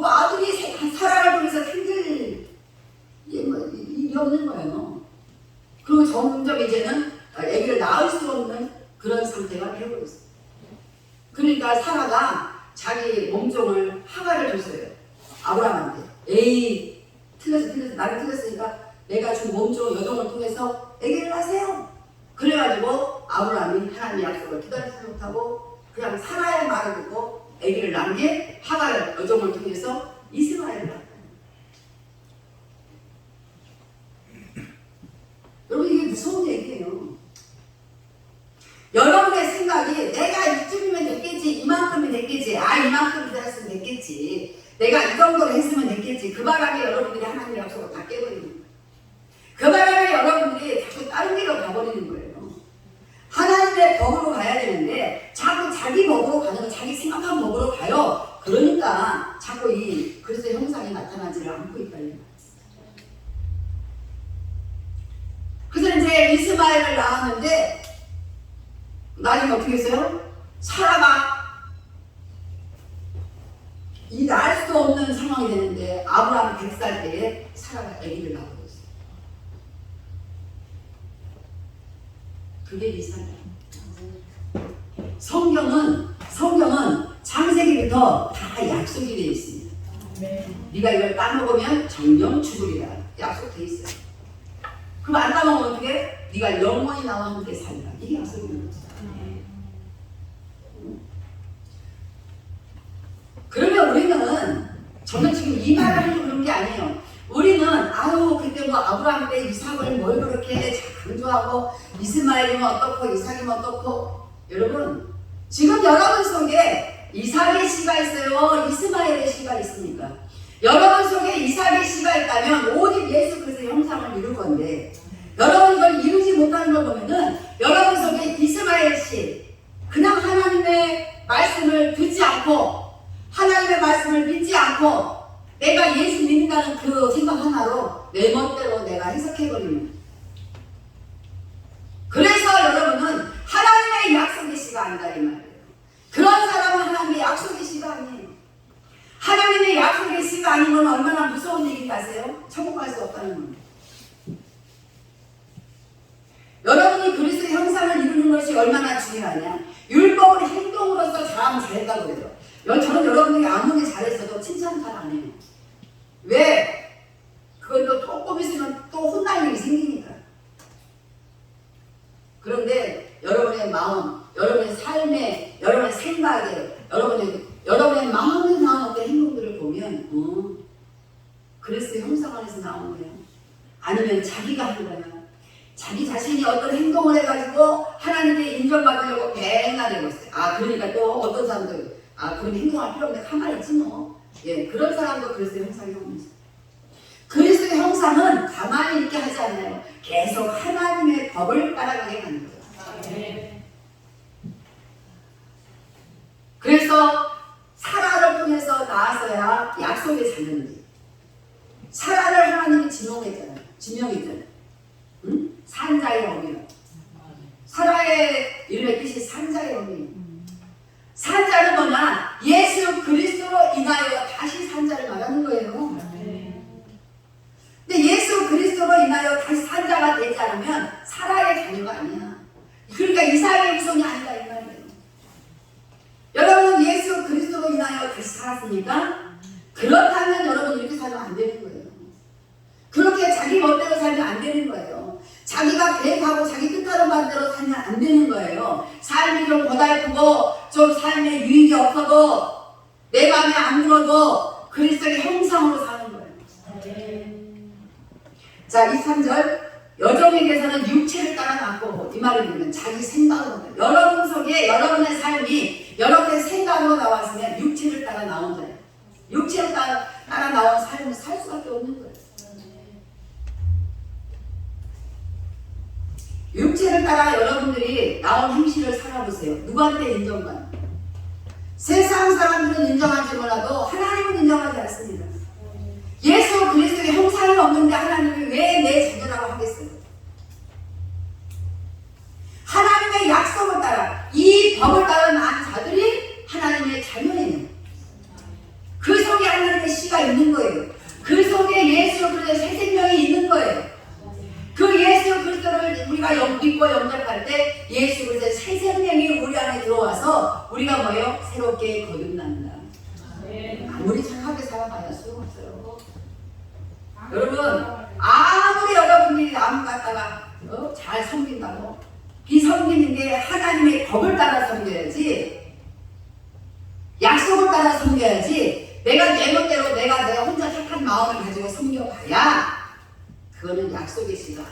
아들이 살아갈 통해서 생길 일이 없는 거예요. 그리고 점점 이제는 아기를 낳을 수 없는 그런 상태가 되어버렸어요. 그러니까 사라가 자기 몸종을 하가를 줬어요. 아브라함한테. 에이 틀렸어 나를 틀렸으니까 내가 준 몸종 여종을 통해서 아기를 낳으세요. 그래가지고 아브라함이 하나님의 약속을 기다리지 못하고 그냥 사라의 말을 듣고 아기를 낳은 게 하갈 여종을 통해서 이스마엘을 낳았다. 여러분 이게 무서운 얘기예요. 여러분의 생각이 내가 이쯤이면 됐겠지, 이만큼이 됐겠지, 이만큼 기다렸으면 됐겠지, 내가 이 정도로 했으면 됐겠지. 그 바람에 여러분들이 하나님의 약속을 다 깨버리는 거예요. 그 바람에 여러분들이 자꾸 다른 길로 가버리는 거예요. 하나님의 법으로 가야 되는데 자꾸 자기 나중에 어떻게 했어요? 사라가 이 날 수 없는 상황이 되는데 아브라함 100살 때에 사라가 아기를 낳고 있어요. 그게 이삭이에요. 성경은 창세기부터 다 약속이 되어 있습니다. 네가 이걸 따먹으면 정령 죽으리라 약속되어 있어요. 그럼 안 따먹으면 어떻게? 네가 영원히 나와 함께 살리라. 이게 약속입니다. 그러면 우리는 저는 지금 이 말을 하려고 그런 게 아니에요. 우리는 아유 그때 뭐 아브라함 때 이삭을 뭘 그렇게 강조하고 이스마엘이면 어떻고 이삭이면 어떻고. 여러분 지금 여러분 속에 이삭의 씨가 있어요, 이스마엘의 씨가 있습니까? 여러분 속에 이삭의 씨가 있다면 오직 예수 그리스도의 형상을 이룰 건데 여러분이 그걸 이루지 못하는 걸 보면은 여러분 속에 이스마엘 씨 그냥 하나님의 말씀을 듣지 않고 하나님의 말씀을 믿지 않고 내가 예수 믿는다는 그 생각 하나로 내 멋대로 내가 해석해버리는. 그래서 여러분은 하나님의 약속의 씨가 아니다 이 말이에요. 그런 사람은 하나님의 약속의 씨가 아니에요. 하나님의 약속의 씨가 아닌 건 얼마나 무서운 얘기인지 아세요? 천국 갈 수 없다는 겁니다. 여러분이 그리스도의 형상을 이루는 것이 얼마나 중요하냐. 율법을 행동으로서 잘하면 잘했다고 그래요. 저는 여러분들이 아무리 잘했어도 칭찬 잘 안 해요. 왜? 그건 또 조금 있으면 또 혼날 일이 생기니까. 그런데 여러분의 마음, 여러분의 삶에, 여러분의 생각에, 여러분의 마음에 나온 어떤 행동들을 보면 그리스도의 형상 안에서 나온 거예요. 아니면 자기가 한 거야. 자기 자신이 어떤 행동을 해가지고 하나님께 인정받으려고 맨날 하고 있어요. 그러니까 또 어떤 사람들 그런 행동할 필요 없는데 가만히 있지 뭐. 예, 그런 사람도 그리스도의 형상이 옵니다. 그리스도의 형상은 가만히 있게 하지 않나요? 계속 하나님의 법을 따라가게 하는 거예요. 그래서 사라를 통해서 나아서야 약속의 자녀들이. 사라를 하나님이 지명했잖아요. 응? 산자의 어미라. 사라의 이름의 뜻이 산자의 어미. 산자는 뭐냐? 예수 그리스도로 인하여 다시 산자를 말하는 거예요. 근데 예수 그리스도로 인하여 다시 산자가 되지 않으면 사라의 자녀가 아니야. 그러니까 이삭의 후손이 아니다 이 말이에요. 여러분 예수 그리스도로 인하여 다시 살았습니까? 그렇다면 여러분 이렇게 살면 안 되는 거예요. 그렇게 자기 멋대로 살면 안 되는 거예요. 자기가 계획하고 자기 뜻하는 바대로 살면 안 되는 거예요. 삶이 좀 고달프고 좀 삶에 유익이 없어도 내 마음에 안 들어도 그리스도의 형상으로 사는 거예요. 자, 23절 여종에게서는 육체를 따라 낳고 이 말을 보면 자기 생각으로 여러분 속에 여러분의 삶이 여러분의 생각으로 나왔으면 육체를 따라 나온 거예요. 육체를 따라 나온 삶을 살 수밖에 없는 거예요. 육체를 따라 여러분들이 나온 행실을 살아보세요. 누구한테 인정받는? 세상 사람들은 인정하지 몰라도 하나님은 인정하지 않습니다. 예수 그리스도의 형상이 없는데 하나님이 왜 내 자녀라고 하겠어요? 하나님의 약속을 따라 이 법을 따라 난 자들이 하나님의 자녀예요. 그 속에 하나님의 씨가 있는 거예요. 그 속에 예수 그리스도의 새 생명이 있는 거예요. 그 예수 그리스도를 우리가 믿고 영접할 때 예수 그리스도의 새 생명이 우리 안에 들어와서 우리가 뭐예요? 새롭게 거듭난다. 아무리 착하게 살아봐야 소용없어요. 여러분 아무리 여러분이 남 갖다가 잘 섬긴다고 이 섬기는 게 하나님의 법을 따라 섬겨야지 약속을 따라 섬겨야지 내가 내 멋대로 내가 혼자 착한 마음을 가지고 섬겨봐야 그거는 약속의 씨가.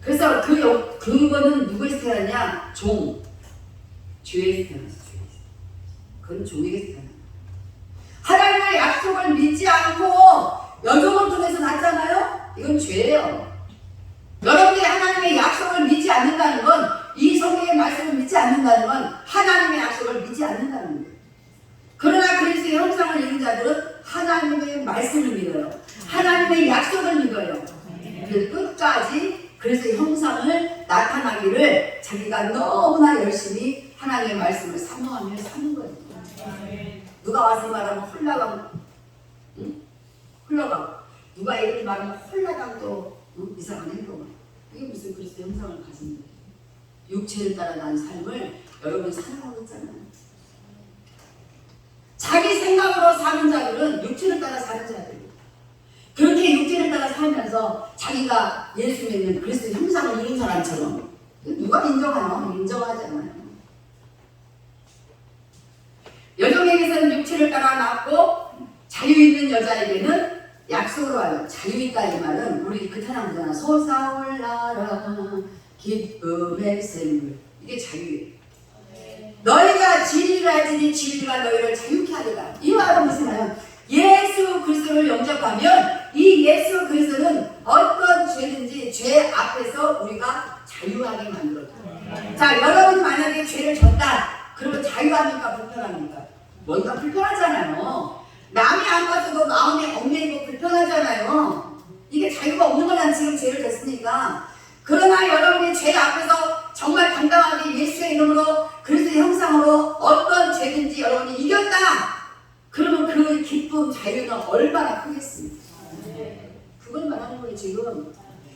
그래서 그거는 누구에서 태어나냐? 죄에서 태어났어. 그건 종에게서 태어났어. 하나님의 약속을 믿지 않고 여종을 통해서 났잖아요? 이건 죄예요. 여러분들이 하나님의 약속을 믿지 않는다는 건 이 성경의 말씀을 믿지 않는다는 건 하나님의 약속을 믿지 않는다는 거예요. 그러나 그리스도의 형상을 이룬 자들은 하나님의 말씀을 믿어요. 하나님의 약속을 믿어요. 그래서 끝까지 그래서 형상을 나타나기를 자기가 너무나 열심히 하나님의 말씀을 사모하며 사는 거예요. 누가 와서 말하면 홀라당, 응? 흘러가고, 누가 이렇게 말하면 홀라당도 이상한 행동을. 이게 무슨 그리스도 형상을 가진 거예요. 육체를 따라 난 삶을 여러분 살아가고 있잖아요. 자기 생각으로 사는 자들은 육체를 따라 사는 자들. 그렇게 육체를 따라 살면서 자기가 예수 믿는 그리스도 형상을 이룬 사람처럼 누가 인정하나? 인정하지 않아요. 여종에게서는 육체를 따라 낳고 자유 있는 여자에게는 약속으로 하여 자유 있다 이 말은 우리 그 찬양 부르잖아. 솟아올라라 기쁨의 샘물. 이게 자유예요. 너희가 진리를 알지니 진리가 너희를 자유케 하리라. 이 말은 무슨 말이야? 예수 그리스도를 영접하면 이 예수 그리스도는 어떤 죄든지 죄 앞에서 우리가 자유하게 만들어줘요. 자, 여러분이 만약에 죄를 졌다 그러면 자유합니까? 불편합니까? 뭔가 불편하잖아요. 남이 안 봤어도 마음에 얽매이고 불편하잖아요. 이게 자유가 없는 거잖아. 지금 죄를 졌으니까. 그러나 여러분이 죄 앞에서 정말 당당하게 예수의 이름으로 그리스도의 형상으로 어떤 죄든지 여러분이 이겼다. 그러면 그 기쁨, 자유는 얼마나 크겠습니까? 그걸 말하는 거예요. 지금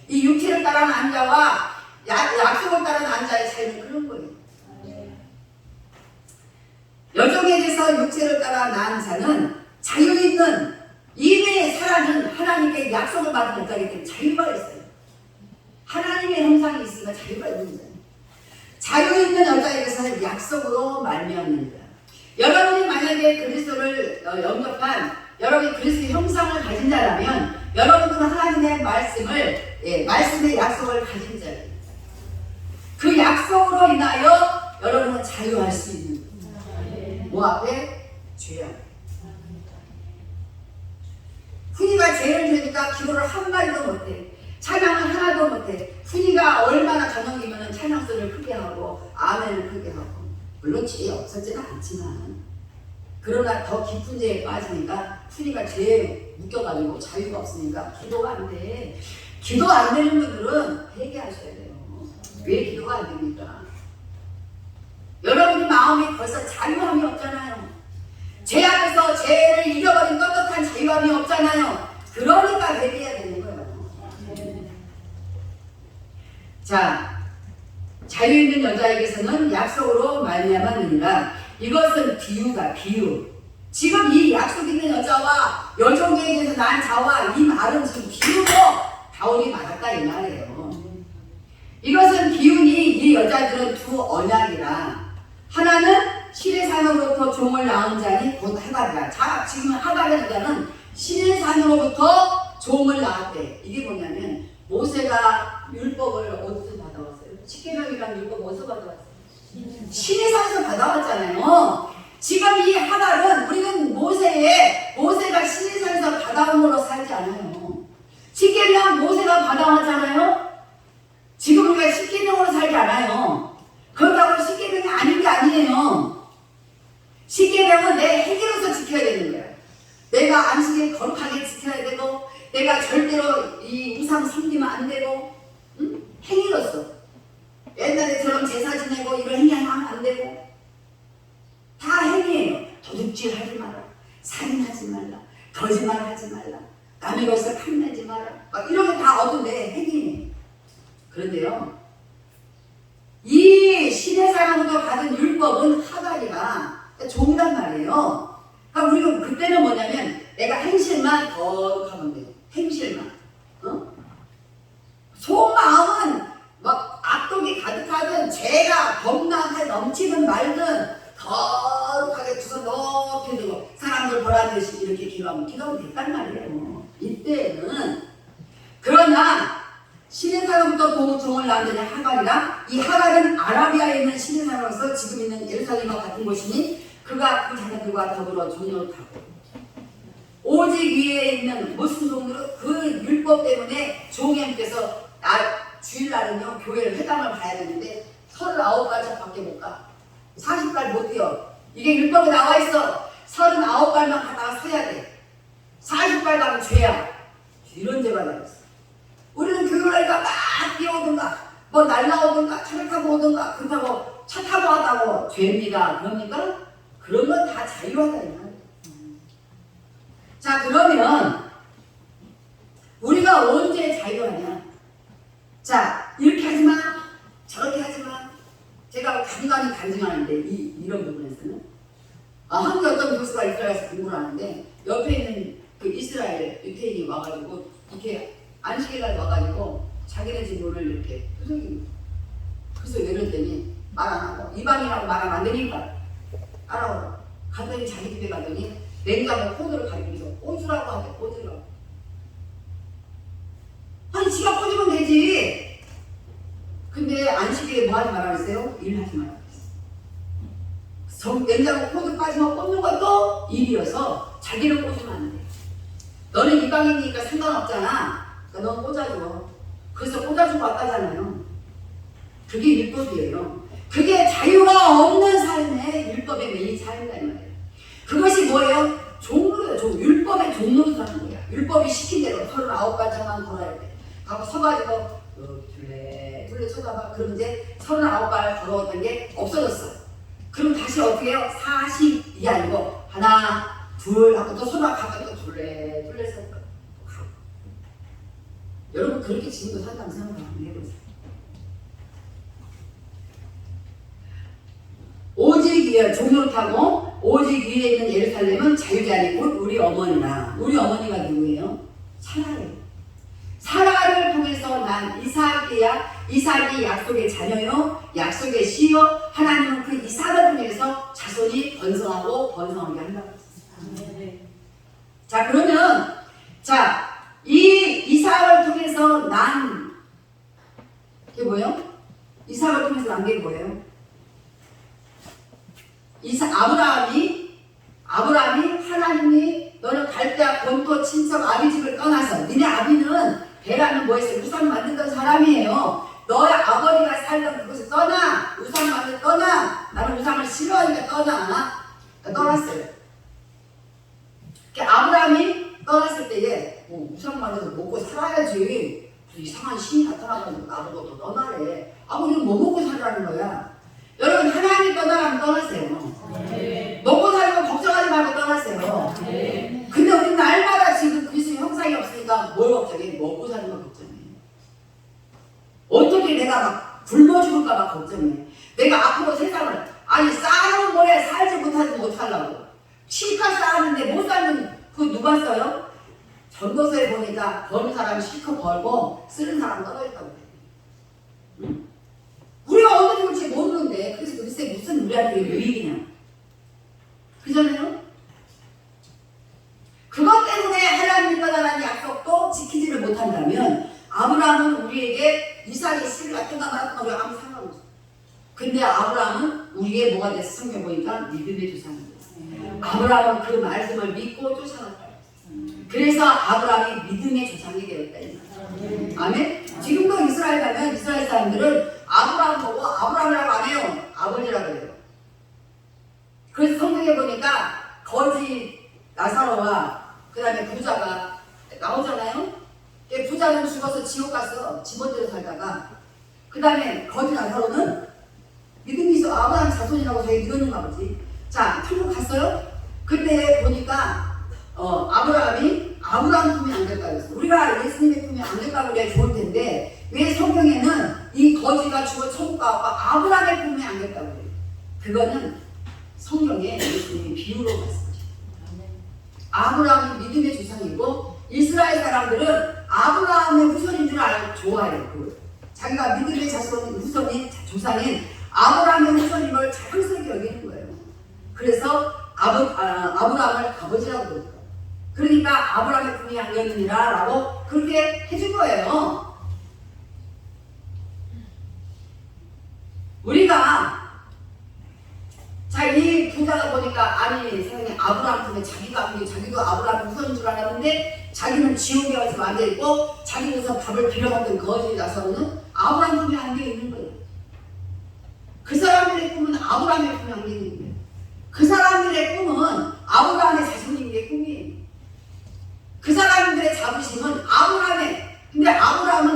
이 육체를 따라 난 자와 약속을 따라 난 자의 차이는 그런 거예요. 여종에게서 육체를 따라 난 자는 자유 있는 이미 살아는 하나님께 약속을 받은 여자이기 때문에 자유가 있어요. 하나님의 형상이 있으니까 자유가 있는 거예요. 자유 있는 여자에게서는 약속으로 말미암는 거예요. 여러분이 만약에 그리스도를 영접한 여러분이 그리스도의 형상을 가진 자라면 여러분들은 하나님의 말씀의 약속을 가진 자예요. 그 약속으로 인하여 여러분은 자유할 수 있는 거예요. 뭐 앞에? 죄 앞에. 훈이가 죄를 지으니까 기도를 한마디도 못해. 찬양을 하나도 못해. 훈이가 얼마나 저녁이면 찬양 소리를 크게 하고 아멘을 크게 하고. 물론 죄에 없었지는 않지만 그러나 더 깊은 죄에 빠지니까 훈이가 죄에 묶여가지고 자유가 없으니까 기도가 안 돼. 기도 안 되는 분들은 회개하셔야 돼요. 왜 기도가 안 됩니까? 여러분이 마음이 벌써 자유함이 없잖아요. 죄 앞에서 죄를 이겨버린 떳떳한 자유함이 없잖아요. 그러니까 회개해야 되는 거예요. 자, 자유 있는 여자에게서는 약속으로 말미암았느니라. 이것은 비유다. 비유. 지금 이 약속 있는 여자와 여종에게서 난 자와 이 말은 지금 비유로 바울이 말했다 이 말이에요. 이것은 비유니 이 여자들은 두 언약이라. 하나는 신의 산으로부터 종을 낳은 자니 곧 하갈이라. 자, 지금 하갈의 여자는 신의 산으로부터 종을 낳았대. 이게 뭐냐면 모세가 율법을 어디서 받아왔어요? 십계명이랑 율법 어디서 받아왔어요? 신의 산에서 받아왔잖아요. 지금 이 하갈은 우리는 모세가 신의 산에서 받아온 걸로 살지 않아요. 십계명 모세가 받아왔잖아요. 지금 우리가 십계명으로 살지 않아요. 그렇다고 십계명이 아닌 게 아니에요. 십계명은 내 행위로서 지켜야 되는 거예요. 내가 안식일 거룩하게 지켜야 되고 내가 절대로 이 우상 섬기면 안 되고 행위로서 옛날에처럼 제사 지내고 이런 행위하면 안 되고 다 행위예요. 도둑질 하지 마라. 살인하지 말라. 거짓말 하지 말라. 남의 것을 탐내지 마라. 막 이런 게 다 얻은 내 행위예요. 그런데요. 이 신의 사랑으로 받은 율법은 하갈이가 종이란 말이에요. 그러니까 우리가 그때는 뭐냐면 내가 행실만 거룩하면 돼요. 행실만. 속마음은 막 악독이 가득하든 죄가 범람해 넘치는 말든 거룩하게 두 손 높이 들고 사람들 보라듯이 이렇게 기도하면 됐단 말이에요. 이때는. 그러나 신의 사람부터 종을 낳은 자는 하갈이라. 이 하갈은 아라비아에 있는 신의 사람으로서 지금 있는 예루살렘과 같은 곳이니 그가 그 자녀들과 더불어 존역하고 오직 위에 있는 무슨 종들은 그 율법 때문에 종님께서 주일날은요 교회를 회당을 가야 되는데 39발짝밖에 못 가. 40발 못 뛰어. 이게 율법에 나와 있어. 39발만 가다가 서야 돼. 40발 가면 죄야. 이런 죄가 나있어. 우리는 교육을 하니까 막 뛰어오든가 뭐 날라오든가 차를 타고 오든가 그렇다고 차 타고 왔다고 죄입니다. 그러니까 그런 건 다 자유하다 이 말이에요. 자, 그러면 우리가 언제 자유하냐? 자, 이렇게 하지마 저렇게 하지마. 제가 간간히 간증하는데 이런 부분에서는 한국에 어떤 교수가 이스라엘에서 공부를 하는데 옆에 있는 그 이스라엘 유태인이 와가지고 이렇게 안식일날 와가지고 자기네 집 문을 이렇게 두들깁니다. 그래서 왜 그랬더니 말 안 하고 이방이라고 말하면 안 되니까 알아보라. 갔더니 자기 집에 가더니 냉장고 코드를 가리면서 꽂으라고 하대. 꽂으라고. 아니 지가 꽂으면 되지. 근데 안식일에 뭐 하지 말라 그랬어요? 일하지 말라 그랬어요. 냉장고 코드 빠지면 꽂는 것도 일이어서 자기를 꽂으면 안 돼. 너는 이방인이니까 상관없잖아. 그러니까 넌 꽂아줘. 그래서 꽂아주고 왔다잖아요. 그게 율법이에요. 그게 자유가 없는 삶의 율법의 메인 삶이다 이 말이에요. 그것이 뭐예요? 종로예요. 율법의 종로로 사는 거야. 율법이 시킨 대로 39발짝만 걸어야 돼. 하고 서가지고 둘레 쳐다봐. 그럼 이제 39발 걸어왔던 게 없어졌어. 그럼 다시 어떻게 해요? 40이 아니고 하나 둘 하고 또 손을 갖고 또 둘레 서고. 여러분 그렇게 지금도 산다고 생각을 한번 해보세요. 오직 위에 종로를 타고 오직 위에 있는 예루살렘은 자유자니 곧 우리 어머니라. 우리 어머니가 누구예요? 사라예요. 사라를 통해서 난 이삭이 약속의 자녀요 약속의 씨요 하나님은 그 이삭을 통해서 자손이 번성하고 번성하게 한다고 했습니다. 자, 그러면 이 이삭을 통해서 난 이게 뭐예요? 이삭을 통해서 난 게 뭐예요? 아브라함이 하나님이 너는 갈대아 본토 친척 아비 집을 떠나서 니네 아비는 베라는 뭐였어요? 우상 만들던 사람이에요. 너의 아버지가 살던 그곳에 떠나. 우상 만들 떠나. 나는 우상을 싫어하니까 떠났어요. 아브라함이 떠났을 때에 우상 만들어서 먹고 살아야지. 이상한 신이 나타나가지고 나보고 떠나래. 우리는 뭐 먹고 살라는 거야? 여러분 하나님이 떠나라면 떠나세요. 네. 먹고 살면 걱정하지 말고 떠나세요. 네. 근데 우리 날마다 지금 그리스도의 형상이 없으니까 뭘 걱정해? 먹고 사는 거 걱정해. 어떻게 내가 막 굶어 죽을까 봐 걱정해. 내가 앞으로 세상을 쌓아놓은 거에 살지 못하지 못하려고. 실컷 쌓았는데 못 사는 그거 누가 써요? 전도서에 보니까 버는 사람이 실컷 벌고 쓰는 사람 떨어졌다고 그래. 응? 우리가 어느 정도인지 모르는데 그래서 글쎄 무슨 우리한테 유익이냐. 그잖아요? 그것 때문에 하나님이 떠나라는 약속도 지키지를 못한다면 아브라함은 우리에게 이삭의 씨를 갖다가 말았던 우리가 아무 상관없어. 근데 아브라함은 우리의 뭐가 됐어? 성경 보니까 믿음의 조상이에요. 아브라함은 그 말씀을 믿고 쫓아갔다. 그래서 아브라함이 믿음의 조상이 되었다. 아멘? 지금도 이스라엘 가면 이스라엘 사람들은 아브라함 보고 아브라함이라고 안 해요. 아버지라고 해요. 그래서 성경에 보니까 거지 나사로와 그 다음에 부자가 나오잖아요. 부자는 죽어서 지옥 갔어. 집원대로 살다가. 그 다음에 거지 나사로는 믿음이 있어. 아브라함 자손이라고 자기 믿었는가 보지. 자, 천국 갔어요. 그때 보니까 아브라함이 아브라함 품에 안겼다 그랬어. 우리가 예수님의 품에 안겼다고 그래야 좋을 텐데 왜 성경에는 이 거지가 죽어 천국 가고 아브라함의 품에 안겼다고 그래요. 그거는 성경에 예수님이 비유로 말씀하셨어요. 아브라함이 믿음의 조상이고 이스라엘 사람들은 아브라함의 후손인 줄 알고 좋아해요. 자기가 믿음의 후손인 조상인 아브라함의 후손인 걸 자랑스럽게 여기는 거예요. 그래서 아브라함을 아버지라고 그러죠. 그러니까 아브라함의 품에 안겼느니라 라고 그렇게 해준 거예요. 우리가 이 부자가 보니까 세상에 아브라함 품에 자기도 아브라함 후손인 줄 알았는데 자기는 지옥에 와서 앉아있고 자기에서 밥을 빌어먹던 거지 나서는 아브라함 품에 안겨있는 거예요. 그 사람들의 꿈은 아브라함의 품에 안겨있는 거예요. 그 사람들의 꿈은 아브라함의 자손인 게 꿈이에요. 그 사람들의 자부심은 근데 아브라함은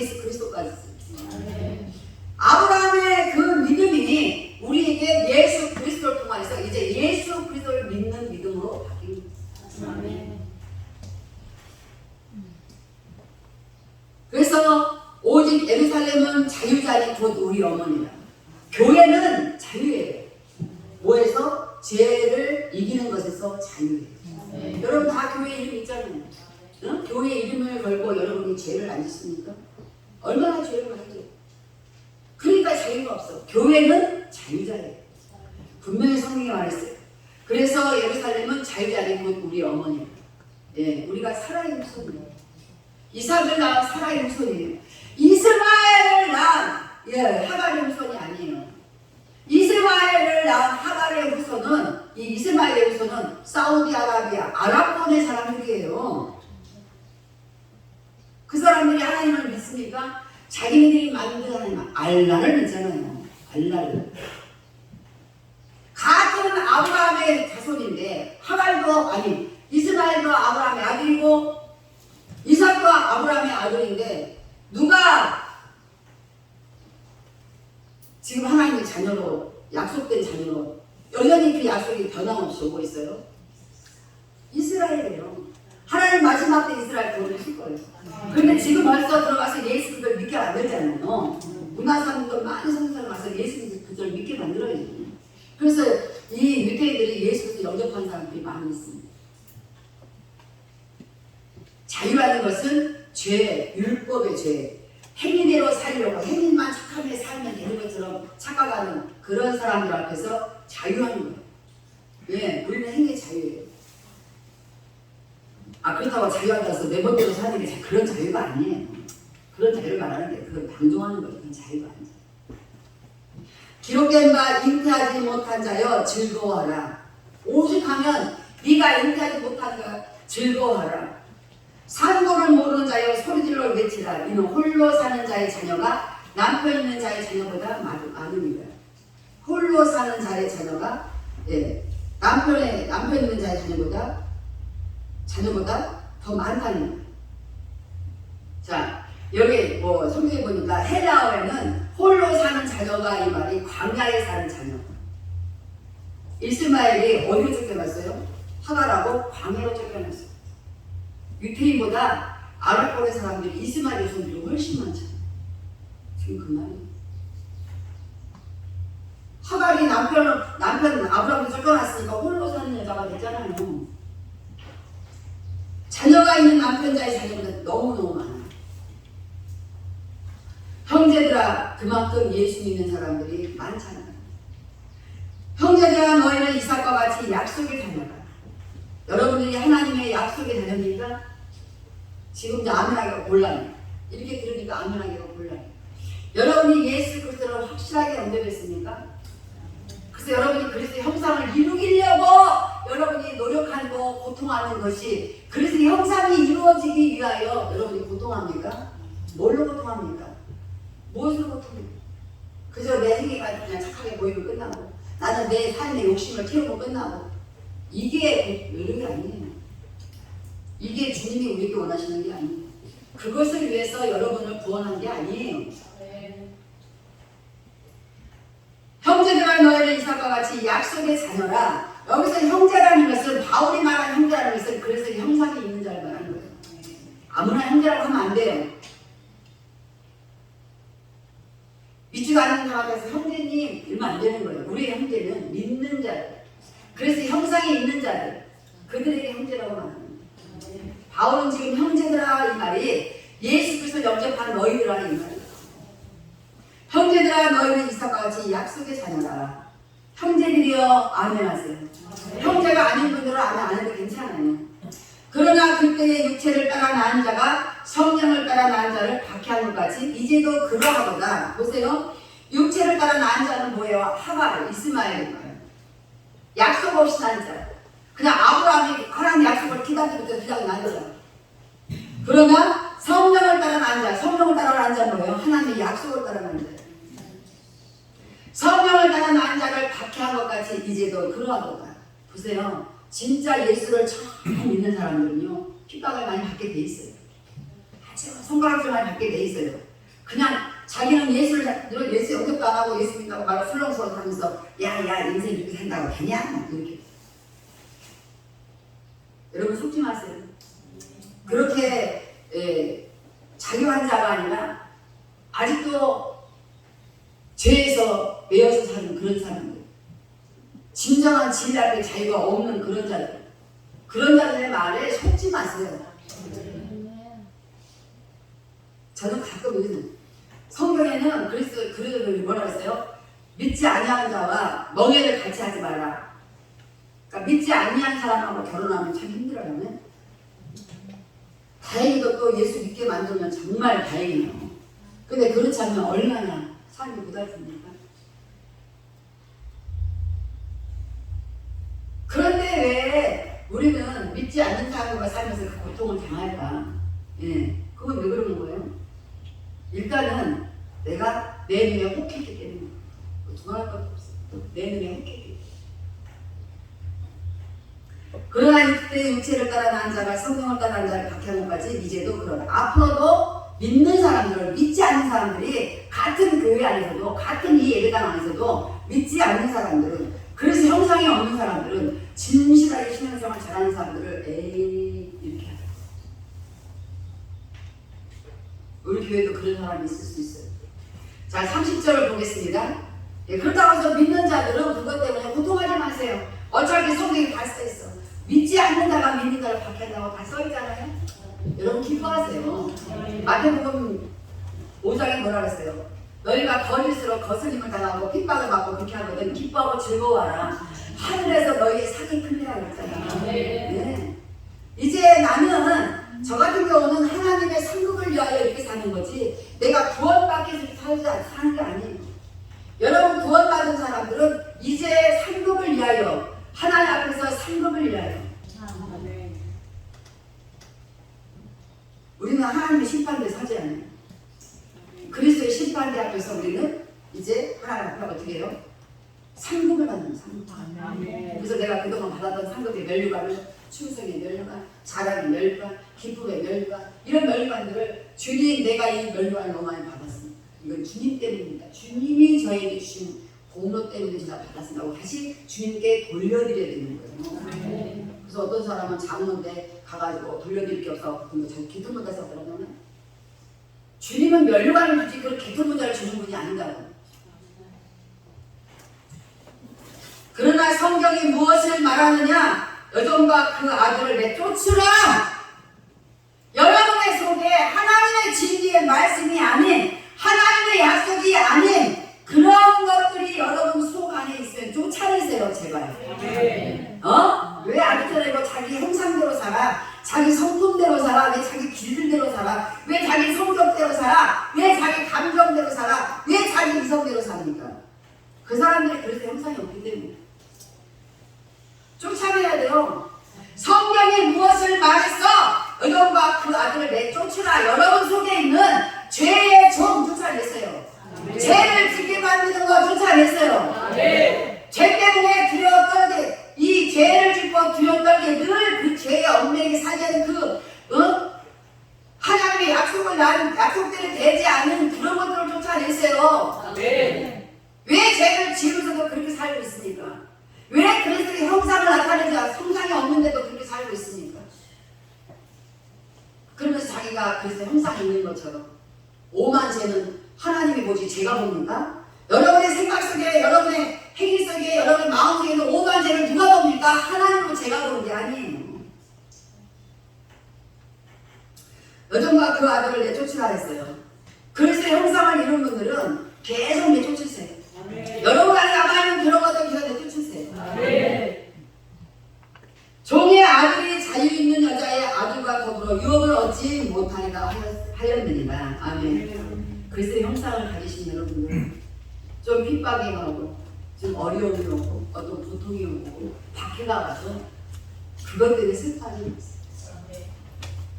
예수 그리스도까지 있습니다. 아브라함의 그 믿음이 우리에게 예수 그리스도를 통해서 이제 예수 그리스도를 믿는 믿음으로 바뀐 겁니다. 그래서 오직 예루살렘은 자유자니 곧 우리 어머니라. 교회는 자유예요. 뭐에서? 죄를 이기는 것에서 자유예요. 여러분 다 교회 이름 있잖아요. 응? 교회 이름을 걸고 여러분이 죄를 안 짓습니까? 얼마나 죄를 많이. 그러니까 자유가 없어. 교회는 자유자예요. 분명히 성경이 말했어요. 그래서 예루살렘은 자유자니 곧 우리 어머니라. 예, 우리가 살아있는 후손이에요. 이삭을 낳은 살아있는 후손이에요. 이스마엘을 낳은 하갈의 후손이 아니에요. 이스마엘을 낳은 하갈의 후손은 이 이스마엘의 후손은 사우디아라비아 아랍권의 사람들이에요. 그 사람들이 하나님을 믿습니까? 자기네들이 만든 하나님 알라를 믿잖아요. 알라를. 같은 아브라함의 자손인데 하갈도 아니 이스마엘도 아브라함의 아들이고 이삭도 아브라함의 아들인데 누가 지금 하나님의 자녀로 약속된 자녀로 여전히 그 약속이 변함없이 오고 있어요? 이스라엘이에요. 하나님 마지막 때 이스라엘 구원하실 거예요. 그런데 지금 벌써 들어가서 예수 그리스도를 믿게 만들잖아요. 문화사람들 많은 성사를 가서 예수 그리스도를 믿게 만들어야죠. 그래서 이 유대인들이 예수 그리스도 영접한 사람들이 많이 있습니다. 자유라는 것은 죄, 율법의 죄, 행위대로 살려고 행위만 착하게 살면 되는 것처럼 착각하는 그런 사람들 앞에서 자유하는 거예요. 예, 우리는 행위 자유예요. 그렇다고 자유한다 해서 내 멋대로 사는 게 그런 자유가 아니에요. 그런 자유를 말하는데 그건 방종하는 거예요. 그건 자유가 아니죠. 기록된 바 잉태하지 못한 자여 즐거워하라. 오죽하면 네가 잉태하지 못한 자 즐거워하라. 산고를 모르는 자여 소리질러 외치라. 이는 홀로 사는 자의 자녀가 남편 있는 자의 자녀보다 많으니라. 홀로 사는 자의 자녀가 남편 있는 자의 자녀보다 더 많다는 거예요. 자, 여기 성경에 보니까 헬라어에는 홀로 사는 자녀가 이 말이 광야에 사는 자녀. 이스마엘이 어디로 쫓겨났어요? 하갈하고 광야로 쫓겨났어요. 유태인보다 아랍권의 사람들이 이스마엘의 손들이 훨씬 많잖아요. 지금 그 말이에요. 하갈이 남편 아브라함을 쫓겨났으니까 홀로 사는 여자가 됐잖아요. 자녀가 있는 남편자의 자녀보다 너무너무 많아요. 형제들아 그만큼 예수 믿는 사람들이 많잖아요. 형제들아 너희는 이삭과 같이 약속의 자녀라. 여러분들이 하나님의 약속의 자녀입니까? 지금 이제 아멘하기가 곤란해. 이렇게 들으니까 아멘하기가 곤란해. 여러분이 예수 그리스도를 확실하게 영접했습니까? 그래서 여러분이 그리스도의 형상을 이루기려고 여러분이 노력하고 고통하는 것이 그리스도의 형상이 이루어지기 위하여 여러분이 고통합니까? 뭘로 고통합니까? 무엇으로 고통합니까? 그저 내 행위가 그냥 착하게 보이면 끝나고 나는 내 삶의 욕심을 채우고 끝나고 이게 노력이 아니에요. 이게 주님이 우리에게 원하시는 게 아니에요. 그것을 위해서 여러분을 구원한 게 아니에요. 형제들아 너희는 이삭과 같이 약속의 자녀라. 여기서 형제라는 것은 바울이 말한 형제라는 것은 그래서 형상이 있는 자를 말하는 거예요. 아무나 형제라고 하면 안 돼요. 믿지도 않는 사람 앞에서 형제님 이러면 안 되는 거예요. 우리의 형제는 믿는 자들. 그래서 형상이 있는 자들. 그들에게 형제라고 말하는 거예요. 바울은 지금 형제들아 이 말이 예수 그리스도 영접한 너희들아 이 말이에요. 형제들아 너희는 이삭과 같이 약속의 자녀라. 형제들이여 아멘하세요. 형제가 아닌 분들은 아멘 안 해도 괜찮아요. 그러나 그때의 육체를 따라 낳은 자가 성령을 따라 낳은 자를 박해한 것 같이 이제도 그러하도다. 보세요. 육체를 따라 낳은 자는 뭐예요? 하갈, 이스마엘인 거예요. 약속 없이 낳은 자. 그냥 아브라함이 하나님 약속을 기다리면서 그냥 낳은 거죠. 그러나 성령을 따라 낳은 자, 성령을 따라 낳은 자는 뭐예요? 하나님의 약속을 따라 낳은 자. 성령을 따라 낳은 자를 박해한 것 같이 이제도 그러하도다. 보세요. 진짜 예수를 처음 믿는 사람들은요 핍박을 많이 받게 돼 있어요. 손가락질 많이 받게 돼 있어요. 그냥 자기는 예수 영접도 안 하고 예수 믿다고 말로 술렁술렁 하면서 야야 인생 이렇게 산다고 되냐? 이렇게. 여러분 속지 마세요. 그렇게 자기 환자가 아니라 아직도 죄에서 매여서 사는 그런 사람들, 진정한 진리 앞에 자유가 없는 그런 자들, 그런 자들의 말에 속지 마세요. 저는 가끔 요즘 성경에는 그리스도를 뭐라 했어요? 믿지 아니하는 자와 멍에를 같이 하지 마라. 그러니까 믿지 아니한 사람하고 결혼하면 참 힘들어요. 다행히도 또 예수 믿게 만들면 정말 다행이에요. 근데 그렇지 않으면 얼마나 삶이 고달픕니까? 그런데 왜 우리는 믿지 않는 사람과 살면서 그 고통을 당할까? 그건 왜 그러는 거예요? 일단은 내가 내 눈에 혹했기 때문에 두말할 것도 없어. 내 눈에 혹했기 때문에. 그러나 그때 육체를 따라난 자가 성경을 따라난 자를 박해하는까지 이제도 그러나 앞으로도 믿는 사람들을 믿지 않는 사람들이 같은 교회 안에서도 같은 이 예배당 안에서도 믿지 않는 사람들은 그래서 형상이 없는 사람들은 진실하게 신앙생활 잘하는 사람들을 이렇게 하죠. 우리 교회도 그런 사람이 있을 수 있어요. 자 30절을 보겠습니다. 그렇다고 해서 믿는 자들은 그것 때문에 고통하지 마세요. 어차피 성경에 다 써있어. 믿지 않는 자가 믿는 자를 박해한다고 다 써있잖아요. 여러분 기뻐하세요. 마태복음 5장에 뭐라 그랬어요? 너희가 거짓으로 거스림을 당하고 핍박을 받고 그렇게 하거든 기뻐하고 즐거워하라. 하늘에서 너희의 상이 크리라 그랬잖아요. 네. 이제 나는 저 같은 경우는 하나님의 상급을 위하여 이렇게 사는 거지 내가 구원받기 위해서 사는 게 아니에요. 여러분 구원받은 사람들은 이제 상급을 위하여 하나님 앞에서 상급을 위하여 우리는 하나님의 심판대 서지 않아요. 그리스도의 심판대 앞에서 우리는 이제 하나님 앞에 어떻게 해요? 상급을 받는 상급. 그래서 내가 그동안 받았던 상급의 면류관을 충성의 면류관, 자랑의 면류관, 기쁨의 면류관 이런 면류관들을 주님 내가 이 면류관을 너무 많이 받았습니다. 이건 주님 때문입니다. 주님이 저에게 주신 공로 때문에 제가 받았습니다. 다시 주님께 돌려드려야 되는 거예요. 그래서 어떤 사람은 장로인데 가가지고 돌려드릴 게 없어 자기 기쁨문자 썼더라고요. 주님은 면류관을 주지 그런 기쁨문자를 주는 분이 아니다고. 그러나 성경이 무엇을 말하느냐? 여종과 그 아들을 내쫓으라. 여러분의 속에 하나님의 진리의 말씀이 아닌 하나님의 약속이 아닌 그런 것들이 여러분 속 안에 있으면 쫓아내세요 제발. 왜 안 쫓아내고 자기 형상대로 살아? 자기 성품대로 살아? 왜 자기 길들대로 살아? 왜 자기 성격대로 살아? 왜 자기 감정대로 살아? 왜 자기 이성대로 사니까? 그 사람들이 그래서 형상이 없기 때문에 쫓아내야 돼요. 성경이 무엇을 말했어? 여종과 그 아들을 내쫓으라. 여러분 속에 있는 죄의 종 쫓아내세요. 죄를 짓게 만드는 거 쫓아냈어요. 죄 때문에 두려워 떨게 이 죄를 짓고 두려워 떨게 늘 그 죄의 얽매이게 살게 그 하나님의 약속대로 되지 않은 그런 것들을 쫓아내세요. 왜 죄를 지으면서도 그렇게 살고 있습니까? 왜 그리스도의 형상을 나타내자 형상이 없는데도 그렇게 살고 있습니까? 그러면서 자기가 그리스도의 형상이 있는 것처럼 오만 죄는 하나님이 보지 제가 봅니까? 여러분의 생각 속에 여러분의 행위 속에 여러분의 마음 속에 있는 오만 죄를 누가 봅니까? 하나님으로 제가 보는 게 아니에요. 여종과 그 아들을 내쫓으라 했어요. 그리스도의 형상을 이룬 분들은 계속 내쫓으세요. 여러분 안에 남아있는 그런 것들 계속 내쫓으세요. 종의 아들이 자유 있는 여자의 아들과 더불어 유업을 얻지 못하리라 하였느니라. 아멘. 그리스도의 형상을 가지신 여러분들 좀 핍박이 오고 좀 어려움이 오고 어떤 고통이 오고 박해가 와서 그것 때문에 슬퍼하지 마세요.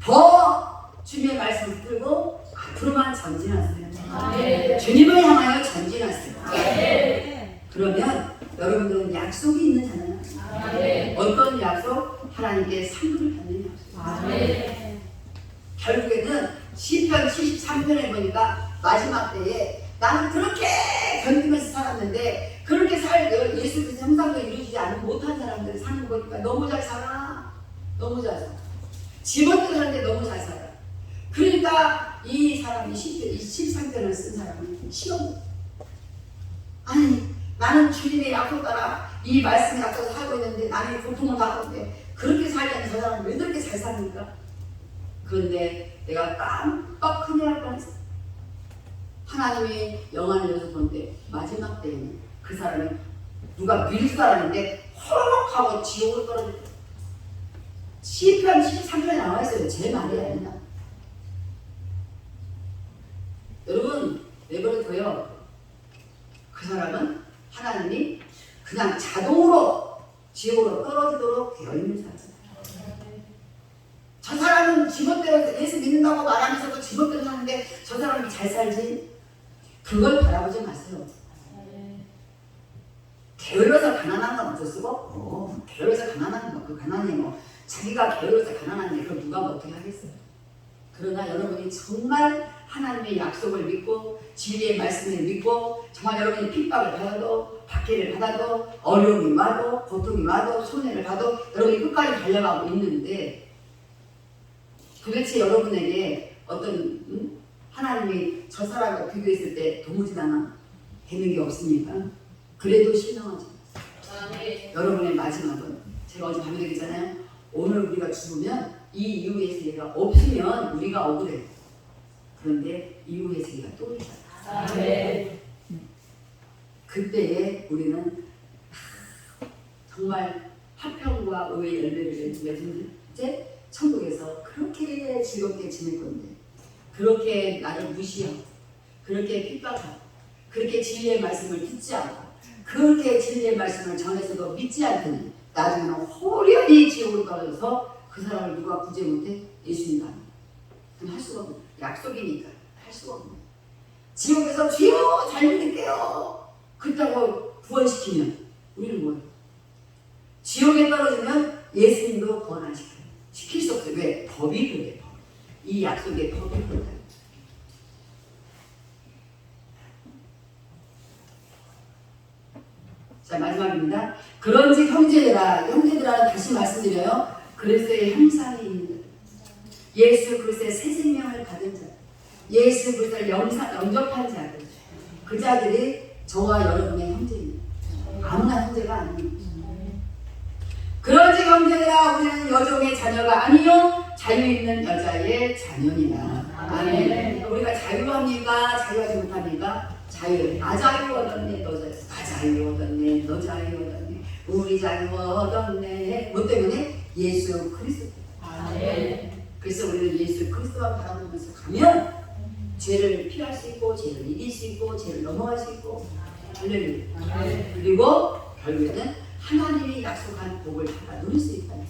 더 주님의 말씀을 들고 앞으로만 전진하세요. 주님을 향하여 전진하세요. 그러면 여러분들은 약속이 있는 자잖아요. 어떤 약속? 하나님께 상급을 받는 약속. 결국에는 시편 73편에 보니까 마지막 때에 나는 그렇게 견디면서 살았는데 그렇게 예수 그리스도 형상도 이루어지지 않고 못한 사람들이 사는 거 보니까 너무 잘 살아. 너무 잘 살아. 집어넣고 사는데 너무 잘 살아. 그러니까 이 사람이 13편을 쓴 사람은 싫어. 아니 나는 주님의 약속 따라 이 말씀에 앞서서 살고 있는데 나는 고통을 당하는데 그렇게 살려는 저 사람은 왜 그렇게 잘 사니까? 그런데 내가 깜빡 큰일 날 뻔했어. 하나님이 영안을 열어서 보는데 마지막 때에는 그 사람이 누가 밀 줄 알았는데 호로록 하고 지옥으로 떨어졌대. 시편 73편에 나와 있어요. 제 말이 아니라. 여러분 왜 그렇고요? 그 사람은 하나님이 그냥 자동으로 지옥으로 떨어지도록 되어 있는 사람이에요. 저 사람은 지멋대로 예수 믿는다고 말하면서도 지멋대로 사는데 저 사람이 잘 살지? 그걸 바라보지 마세요. 게을러서 가난한 건 어쩔 수가 없고 게을러서 가난한 건 그 가난이 뭐 자기가 게을러서 가난한데 그걸 누가 뭐 어떻게 하겠어요. 그러나 여러분이 정말 하나님의 약속을 믿고 진리의 말씀을 믿고 정말 여러분이 핍박을 받아도 박해를 받아도 어려움이 와도 고통이 와도 손해를 봐도 여러분이 끝까지 달려가고 있는데 도대체 여러분에게 어떤 하나님이 저 사람과 비교했을 때 도무지 나는 되는 게 없습니까? 그래도 실망하지 마세요. 여러분의 마지막은 제가 어제 밤에 얘기했잖아요. 오늘 우리가 죽으면 이 이후의 세계가 없으면 우리가 억울해요. 그런데 이후의 세계가 또 있다. 그때에 우리는 정말 화평과 의의 열매를 맺은 이제 천국에서 그렇게 즐겁게 지낼 건데 그렇게 나를 무시하고 그렇게 핍박하고 그렇게 진리의 말씀을 듣지 않고 그렇게 진리의 말씀을 전해서도 믿지 않더니 나중에는 호련히 지옥으로 떨어져서 그 사람을 누가 구제 못해? 예수님 안. 그럼 할 수가 없는 약속이니까 할 수가 없는. 지옥에서 주여 잘 믿을게요. 그렇다고 구원시키면 우리는 뭐예요? 지옥에 떨어지면 예수님도 구원 안 시켜요. 시킬 수 없어요. 왜? 법이 그래요. 이 약속의 법이 그렇다. 자 마지막입니다. 그런지 형제들아 다시 말씀드려요. 그리스도의 형상이 있는 자, 예수 그리스도의 새 생명을 받은 자, 예수 그리스도를 영접한 자들, 그 자들이 저와 여러분의 형제입니다. 아무나 형제가 아닙니다. 그런지 형제들아 우리는 여종의 자녀가 아니요 자유 있는 여자의 자녀니라. 아멘. 우리가 자유합니까? 자유하지 못합니까? 자유. 나 자유 얻었네. 너 자유 얻었네. 너 자유 얻었네. 우리 자유 얻었네. 뭐 때문에? 예수 그리스도. 아멘. 그래서 우리는 예수 그리스도만 바라보면서 가면 죄를 피할 수 있고 죄를 이길 수 있고 죄를 넘어갈 수 있고 할렐루야. 그리고 결국에는 하나님이 약속한 복을 다 누릴 수 있다는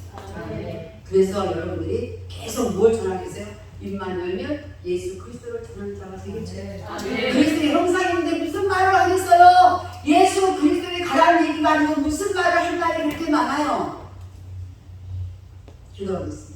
거예요. 그래서 여러분들이 계속 뭘 전하겠어요? 입만 열면 예수 그리스도를 전하는 자가 되겠죠. 그리스도의 형상인데 무슨 말을 하겠어요? 예수 그리스도의 가라는 얘기가 아니고 무슨 말을 할 말이 그렇게 많아요. 기도하겠습니다.